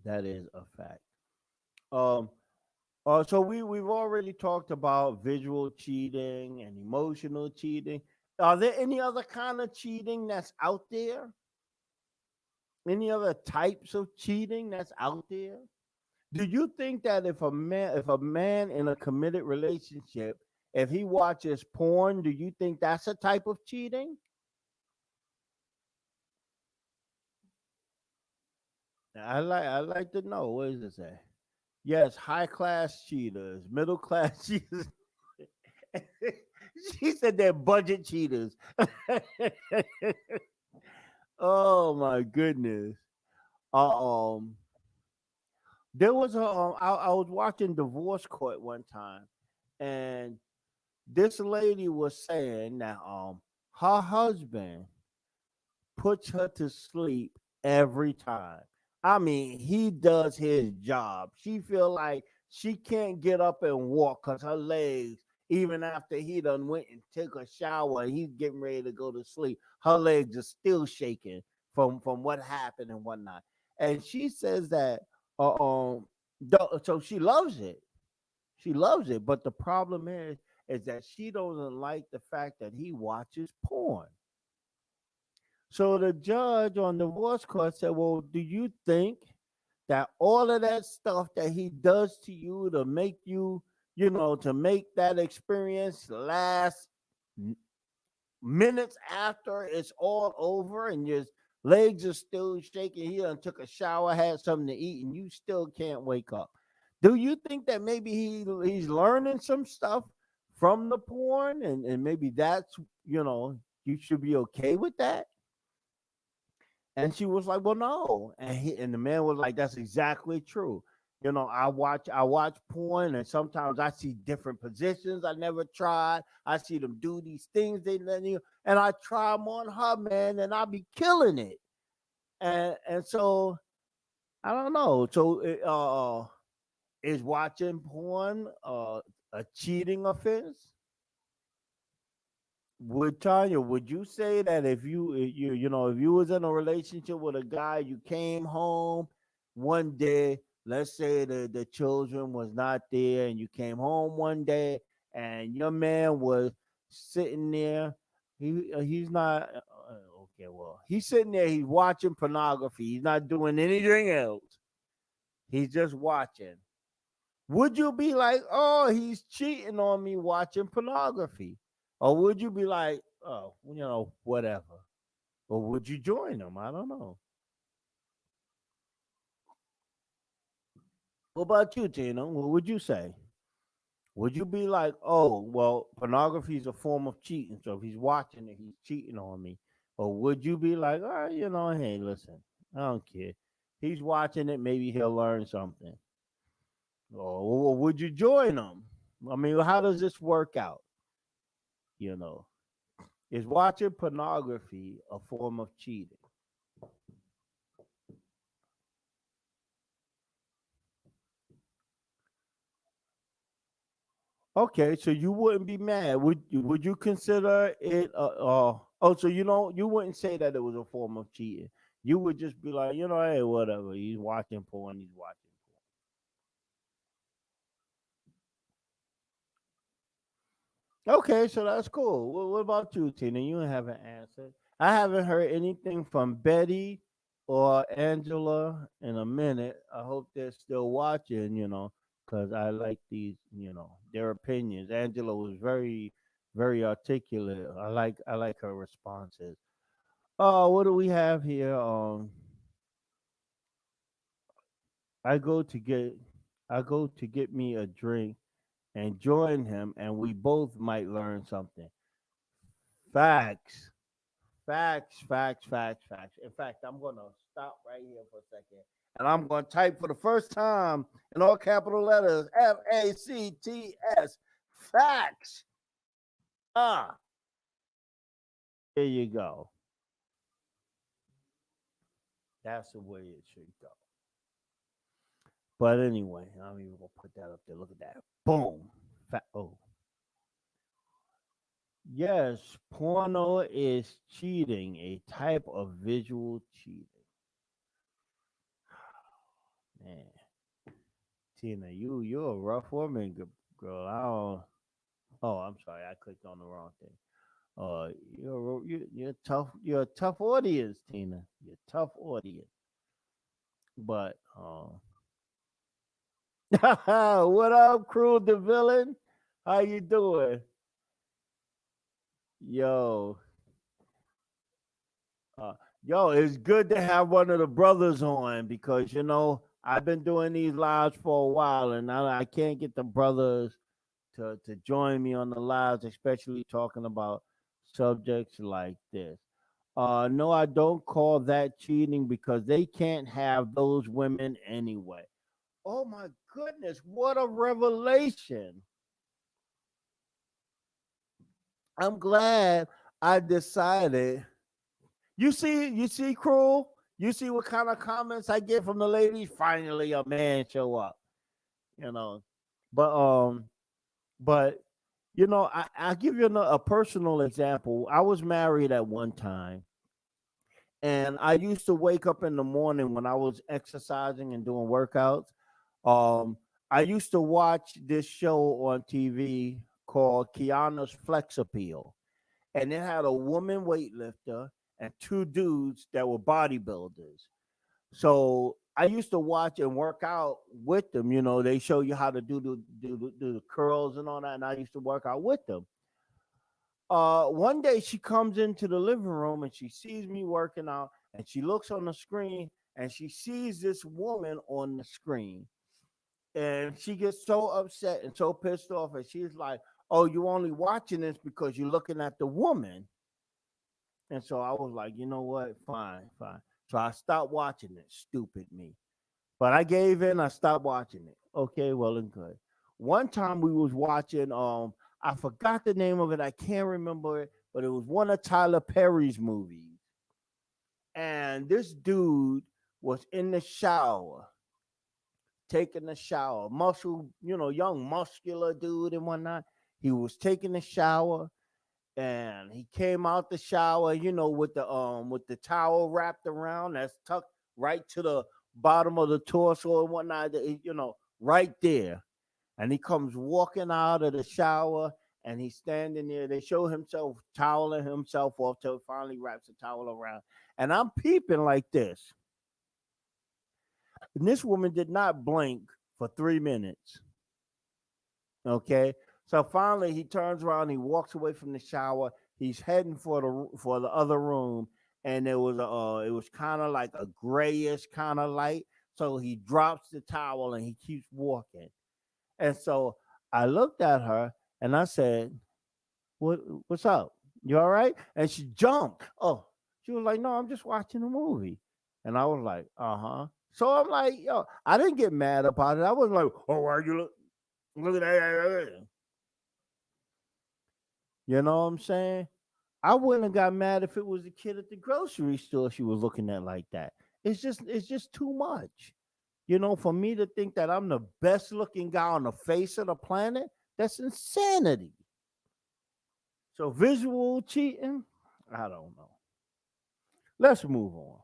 A: That is a fact. Um so we've already talked about visual cheating and emotional cheating. Are there any other kind of cheating that's out there? Any other types of cheating that's out there? Do you think that if a man in a committed relationship, if he watches porn, do you think that's a type of cheating? I like to know. What does it say? Yes, high class cheaters, middle class cheaters. She said they're budget cheaters. Oh my goodness. Um, there was I was watching Divorce Court one time, and this lady was saying that her husband puts her to sleep every time. I mean, he does his job. She feel like she can't get up and walk because her legs, even after he done went and took a shower and he's getting ready to go to sleep, her legs are still shaking from what happened and whatnot. And she says that so she loves it. She loves it, but the problem is is that she doesn't like the fact that he watches porn. So the judge on divorce court said, "Well, do you think that all of that stuff that he does to you to make you, to make that experience last minutes after it's all over and your legs are still shaking, he done took a shower, had something to eat, and you still can't wake up? Do you think that maybe he's learning some stuff from the porn, and maybe that's, you should be okay with that?" And she was like, "Well, no." And the man was like, "That's exactly true. I watch porn, and sometimes I see different positions I never tried. I see them do these things and I try them on her, man, and I be killing it." And so I don't know. So is watching porn a cheating offense? Would you say that if you was in a relationship with a guy, you came home one day, let's say the children was not there, and you came home one day, and your man was sitting there, he's not okay, well, he's sitting there, he's watching pornography, he's not doing anything else, he's just watching. Would you be like, "Oh, he's cheating on me watching pornography"? Or would you be like, "Oh, whatever"? Or would you join him? I don't know. What about you, Tina? What would you say? Would you be like, "Oh, well, pornography is a form of cheating, so if he's watching it, he's cheating on me"? Or would you be like, "Oh, hey, listen, I don't care. He's watching it, maybe he'll learn something"? Or would you join him? I mean, how does this work out? You know, is watching pornography a form of cheating? Okay, so you wouldn't be mad. Would you consider it oh, so you wouldn't say that it was a form of cheating. You would just be like, hey, whatever. He's watching porn, he's watching porn. Okay, so that's cool. What about you, Tina? You haven't answered. I haven't heard anything from Betty or Angela in a minute. I hope they're still watching, because I like these, their opinions. Angela was very, very articulate. I like her responses. Oh, what do we have here? I go to get I go to get me a drink and join him, and we both might learn something. Facts. Facts, facts, facts, facts. In fact, I'm going to stop right here for a second, and I'm going to type for the first time in all capital letters FACTS. Facts. Ah, there you go. That's the way it should go. But anyway, I'm even going to put that up there. Look at that. Boom. Oh, yes, porno is cheating, a type of visual cheating. Man, Tina, you're a rough woman, girl. I don't. Oh, I'm sorry, I clicked on the wrong thing. You're tough. You're a tough audience, Tina. You're a tough audience. But what up, Crew the Villain? How you doing? Yo, uh, yo, it's good to have one of the brothers on because I've been doing these lives for a while, and I can't get the brothers to join me on the lives, especially talking about subjects like this. No, I don't call that cheating because they can't have those women anyway. Oh my goodness, what a revelation. I'm glad I decided. You see, Cruel? You see what kind of comments I get from the ladies? Finally a man show up, you know. But but I'll give you a personal example. I was married at one time, and I used to wake up in the morning when I was exercising and doing workouts. Um, I used to watch this show on TV. called Kiana's Flex Appeal, and it had a woman weightlifter and two dudes that were bodybuilders. So I used to watch and work out with them. You know, they show you how to do the curls and all that, and I used to work out with them. One day she comes into the living room and she sees me working out, and she looks on the screen and she sees this woman on the screen, and she gets so upset and so pissed off, and she's like, "Oh, you only watching this because you're looking at the woman." And so I was like, you know what? Fine, fine. So I stopped watching it. Stupid me. But I gave in. I stopped watching it. Okay, well and good. One time we was watching. I forgot the name of it. I can't remember it, but it was one of Tyler Perry's movies. And this dude was in the shower, taking a shower. Muscle, young muscular dude and whatnot. He was taking a shower, and he came out the shower, with the towel wrapped around that's tucked right to the bottom of the torso and whatnot, right there. And he comes walking out of the shower, and he's standing there. They show himself toweling himself off till finally wraps the towel around. And I'm peeping like this. And this woman did not blink for 3 minutes. Okay. So finally he turns around, he walks away from the shower, he's heading for the other room, and it was kind of like a grayish kind of light. So he drops the towel and he keeps walking. And so I looked at her and I said, what's up? You all right? And she jumped. Oh, she was like, no, I'm just watching a movie. And I was like, uh-huh. So I'm like, yo, I didn't get mad about it. I was like, oh, why you look at that? You know what I'm saying? I wouldn't have got mad if it was a kid at the grocery store she was looking at like that. It's just too much. For me to think that I'm the best looking guy on the face of the planet, that's insanity. So visual cheating, I don't know. Let's move on.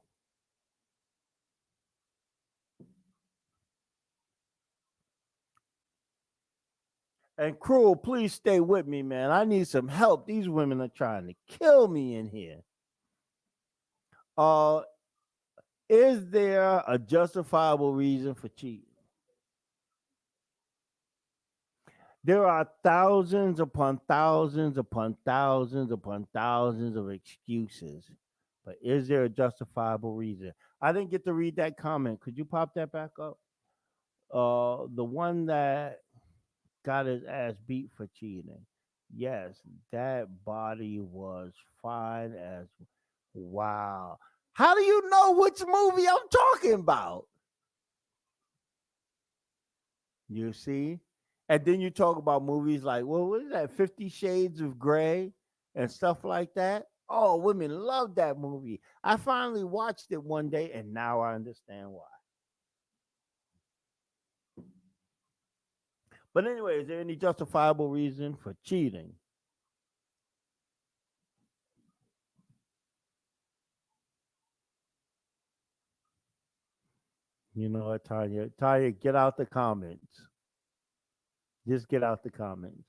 A: And Cruel, please stay with me, man. I need some help. These women are trying to kill me in here. Uh, is there a justifiable reason for cheating? There are thousands upon thousands upon thousands upon thousands of excuses. But is there a justifiable reason? I didn't get to read that comment. Could you pop that back up? The one that got his ass beat for cheating. Yes, that body was fine as wow. How do you know which movie I'm talking about? You see? And then you talk about movies like, well, what is that? 50 Shades of Grey and stuff like that. Oh, women love that movie. I finally watched it one day and now I understand why. But anyway, is there any justifiable reason for cheating? You know what, Tanya? Tanya, get out the comments. Just get out the comments.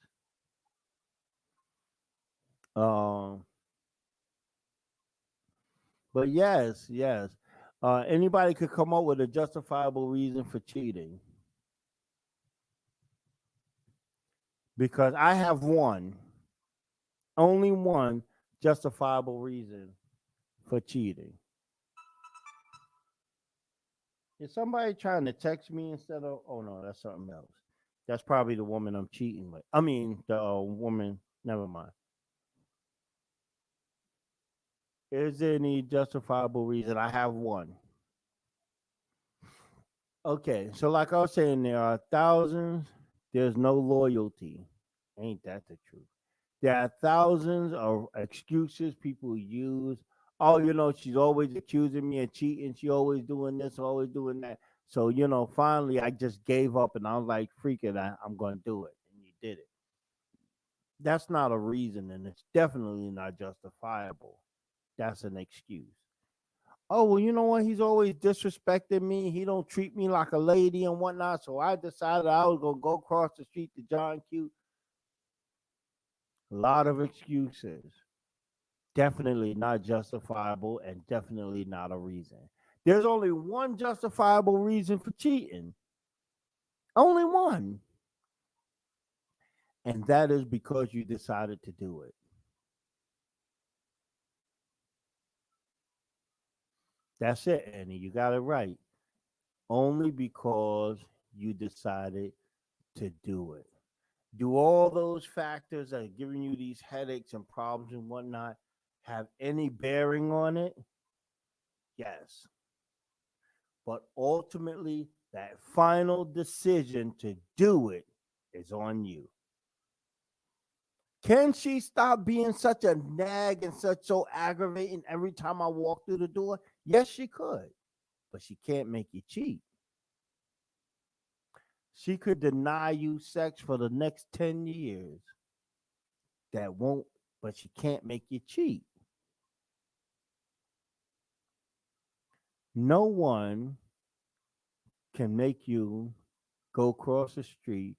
A: Um, but yes, yes. Anybody could come up with a justifiable reason for cheating because I have one, only one justifiable reason for cheating. Is somebody trying to text me instead of? Oh no, that's something else. That's probably the woman I'm cheating with. I mean, the woman. Never mind. Is there any justifiable reason? I have one. Okay, so like I was saying, there are thousands. There's no loyalty. Ain't that the truth? There are thousands of excuses people use. Oh, she's always accusing me of cheating. She always doing this, always doing that. So, finally I just gave up and I was like, freak it, I'm going to do it. And you did it. That's not a reason and it's definitely not justifiable. That's an excuse. Oh, well, you know what? He's always disrespecting me. He don't treat me like a lady and whatnot. So I decided I was gonna go across the street to John Q. A lot of excuses. Definitely not justifiable and definitely not a reason. There's only one justifiable reason for cheating. Only one. And that is because you decided to do it. That's it, Annie. You got it right. Only because you decided to do it. Do all those factors that are giving you these headaches and problems and whatnot have any bearing on it? Yes. But ultimately, that final decision to do it is on you. Can she stop being such a nag and such so aggravating every time I walk through the door? Yes, she could, but she can't make you cheat. She could deny you sex for the next 10 years. That won't, but she can't make you cheat. No one can make you go across the street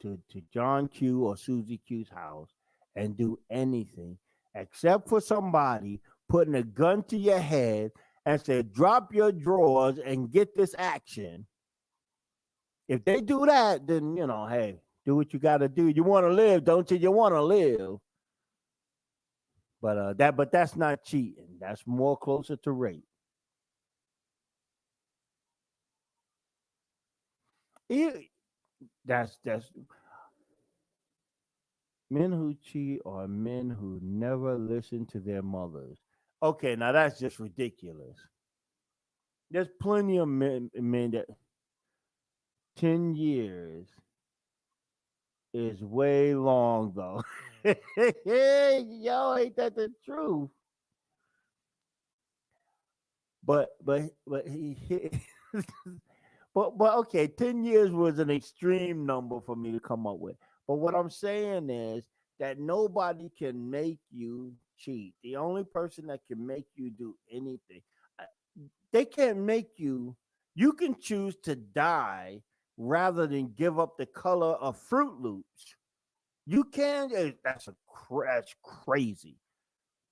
A: to John Q or Susie Q's house and do anything except for somebody putting a gun to your head and say, drop your drawers and get this action. If they do that, then, hey, do what you got to do. You want to live, don't you? You want to live. But that's not cheating. That's more closer to rape. It, that's men who cheat are men who never listen to their mothers. Okay, now that's just ridiculous. There's plenty of men that 10 years is way long though. Yo, ain't that the truth? But but okay, 10 years was an extreme number for me to come up with. But what I'm saying is that nobody can make you cheat. The only person that can make you do anything, uh, they can't make you. You can choose to die rather than give up the color of Fruit Loops. You can. That's crazy.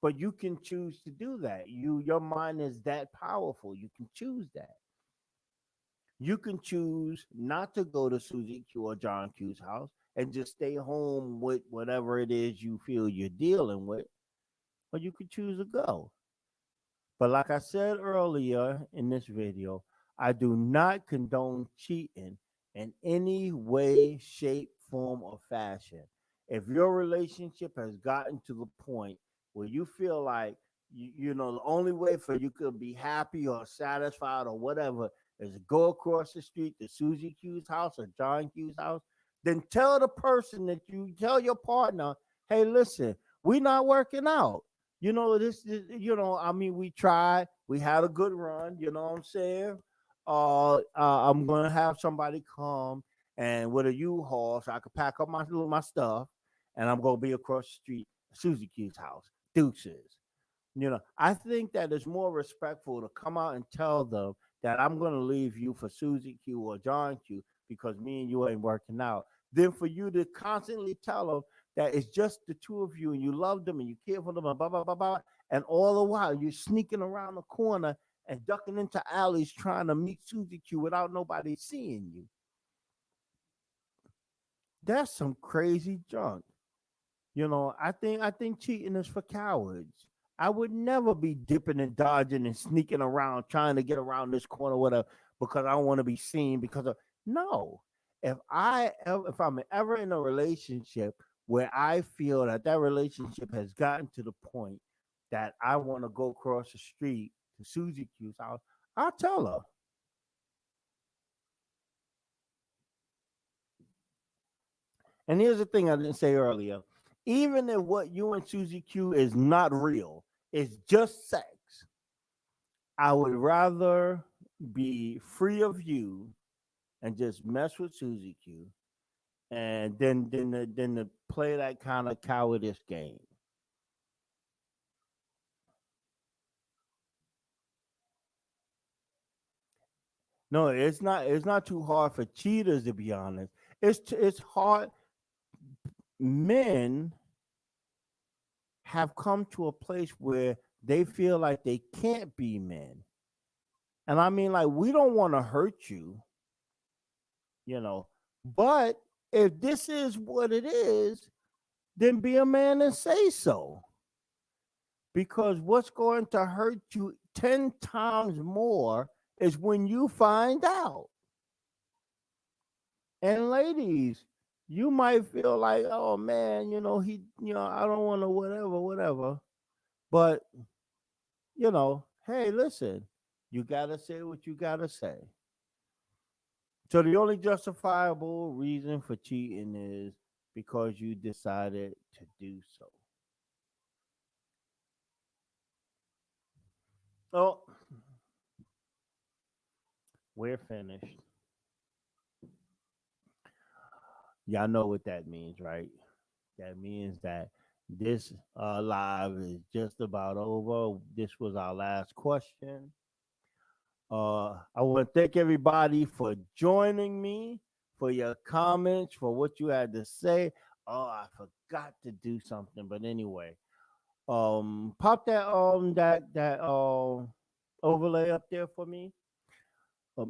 A: But you can choose to do that. Your mind is that powerful. You can choose that. You can choose not to go to Susie Q or John Q's house and just stay home with whatever it is you feel you're dealing with, or you could choose to go. But like I said earlier in this video, I do not condone cheating in any way, shape, form, or fashion. If your relationship has gotten to the point where you feel like the only way for you could be happy or satisfied or whatever is to go across the street to Susie Q's house or John Q's house, then tell the person that you tell your partner, hey, listen, we're not working out. I mean, we tried, we had a good run, you know what I'm saying? I'm gonna have somebody come and with a U-Haul so I could pack up my stuff, and I'm gonna be across the street, Susie Q's house, deuces. I think that it's more respectful to come out and tell them that I'm gonna leave you for Susie Q or John Q because me and you ain't working out, than for you to constantly tell them that it's just the two of you and you love them and you care for them and blah blah blah blah, and all the while you're sneaking around the corner and ducking into alleys trying to meet Susie Q without nobody seeing you. That's some crazy junk. I think cheating is for cowards. I would never be dipping and dodging and sneaking around trying to get around this corner whatever because I don't want to be seen because of no. If I'm ever in a relationship where I feel that relationship has gotten to the point that I want to go across the street to Susie Q's house, I'll tell her. And here's the thing I didn't say earlier. Even if what you and Susie Q is not real, it's just sex, I would rather be free of you and just mess with Susie Q and then to play that kind of cowardice game. No, it's not too hard for cheaters to be honest. It's hard men. have come to a place where they feel like they can't be men. And I mean, like, we don't want to hurt you, you know, but if this is what it is, then be a man and say so. Because what's going to hurt you 10 times more is when you find out. And ladies, you might feel like, oh man, I don't want to whatever. But, hey, listen, you got to say what you got to say. So the only justifiable reason for cheating is because you decided to do so. Oh, we're finished. Y'all know what that means, right? That means that this live is just about over. This was our last question. I want to thank everybody for joining me, for your comments, for what you had to say. Oh, I forgot to do something, but anyway, pop that overlay up there for me.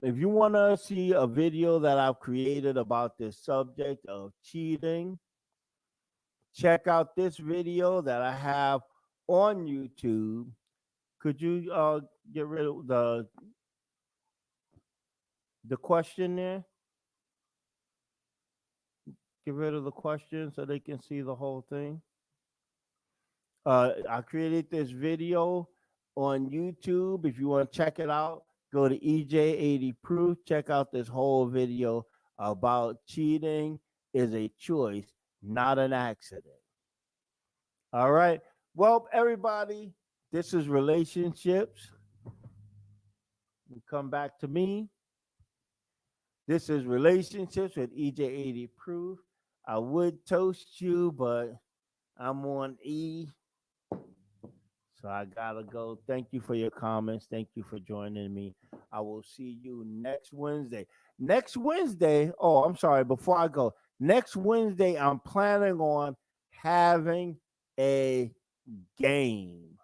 A: If you want to see a video that I've created about this subject of cheating, check out this video that I have on YouTube. Could you get rid of the question there? Get rid of the question so they can see the whole thing. I created this video on YouTube. If you want to check it out, go to EJ80 Proof. Check out this whole video about cheating is a choice, not an accident. All right. Well, everybody, this is relationships. You come back to me. This is relationships with EJ80 Proof. I would toast you, but I'm on E. So I gotta go. Thank you for your comments. Thank you for joining me. I will see you next Wednesday. Next Wednesday. Oh, I'm sorry. Before I go, next Wednesday, I'm planning on having a game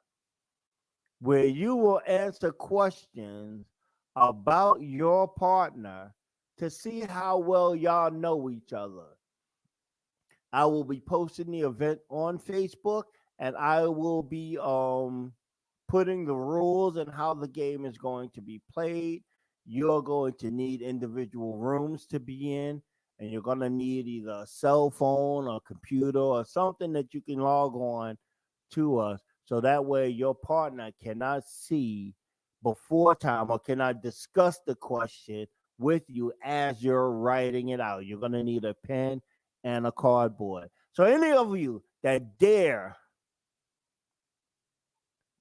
A: where you will answer questions about your partner to see how well y'all know each other. I will be posting the event on Facebook, and I will be putting the rules and how the game is going to be played. You're going to need individual rooms to be in, and you're going to need either a cell phone or computer or something that you can log on to us, so that way your partner cannot see before time or cannot discuss the question with you as you're writing it out. You're going to need a pen and a cardboard. So any of you that dare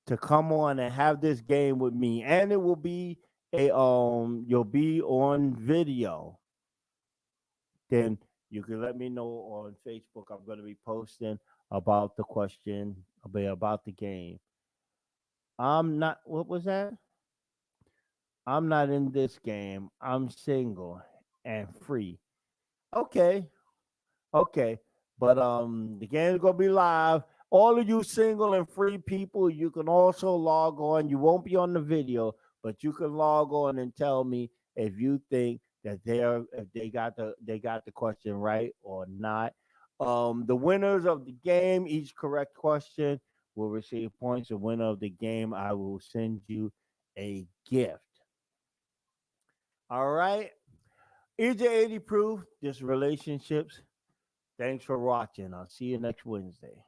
A: to come on and have this game with me, and it will be you'll be on video, then you can let me know on Facebook. I'm going to be posting about the question, about the game. I'm not, what was that? I'm not in this game. I'm single and free. Okay. Okay. But the game's gonna be live. All of you single and free people, you can also log on. You won't be on the video, but you can log on and tell me if you think that they got the question right or not. The winners of the game, each correct question will receive points. The winner of the game, I will send you a gift. All right. EJ80 Proof, just relationships. Thanks for watching. I'll see you next Wednesday.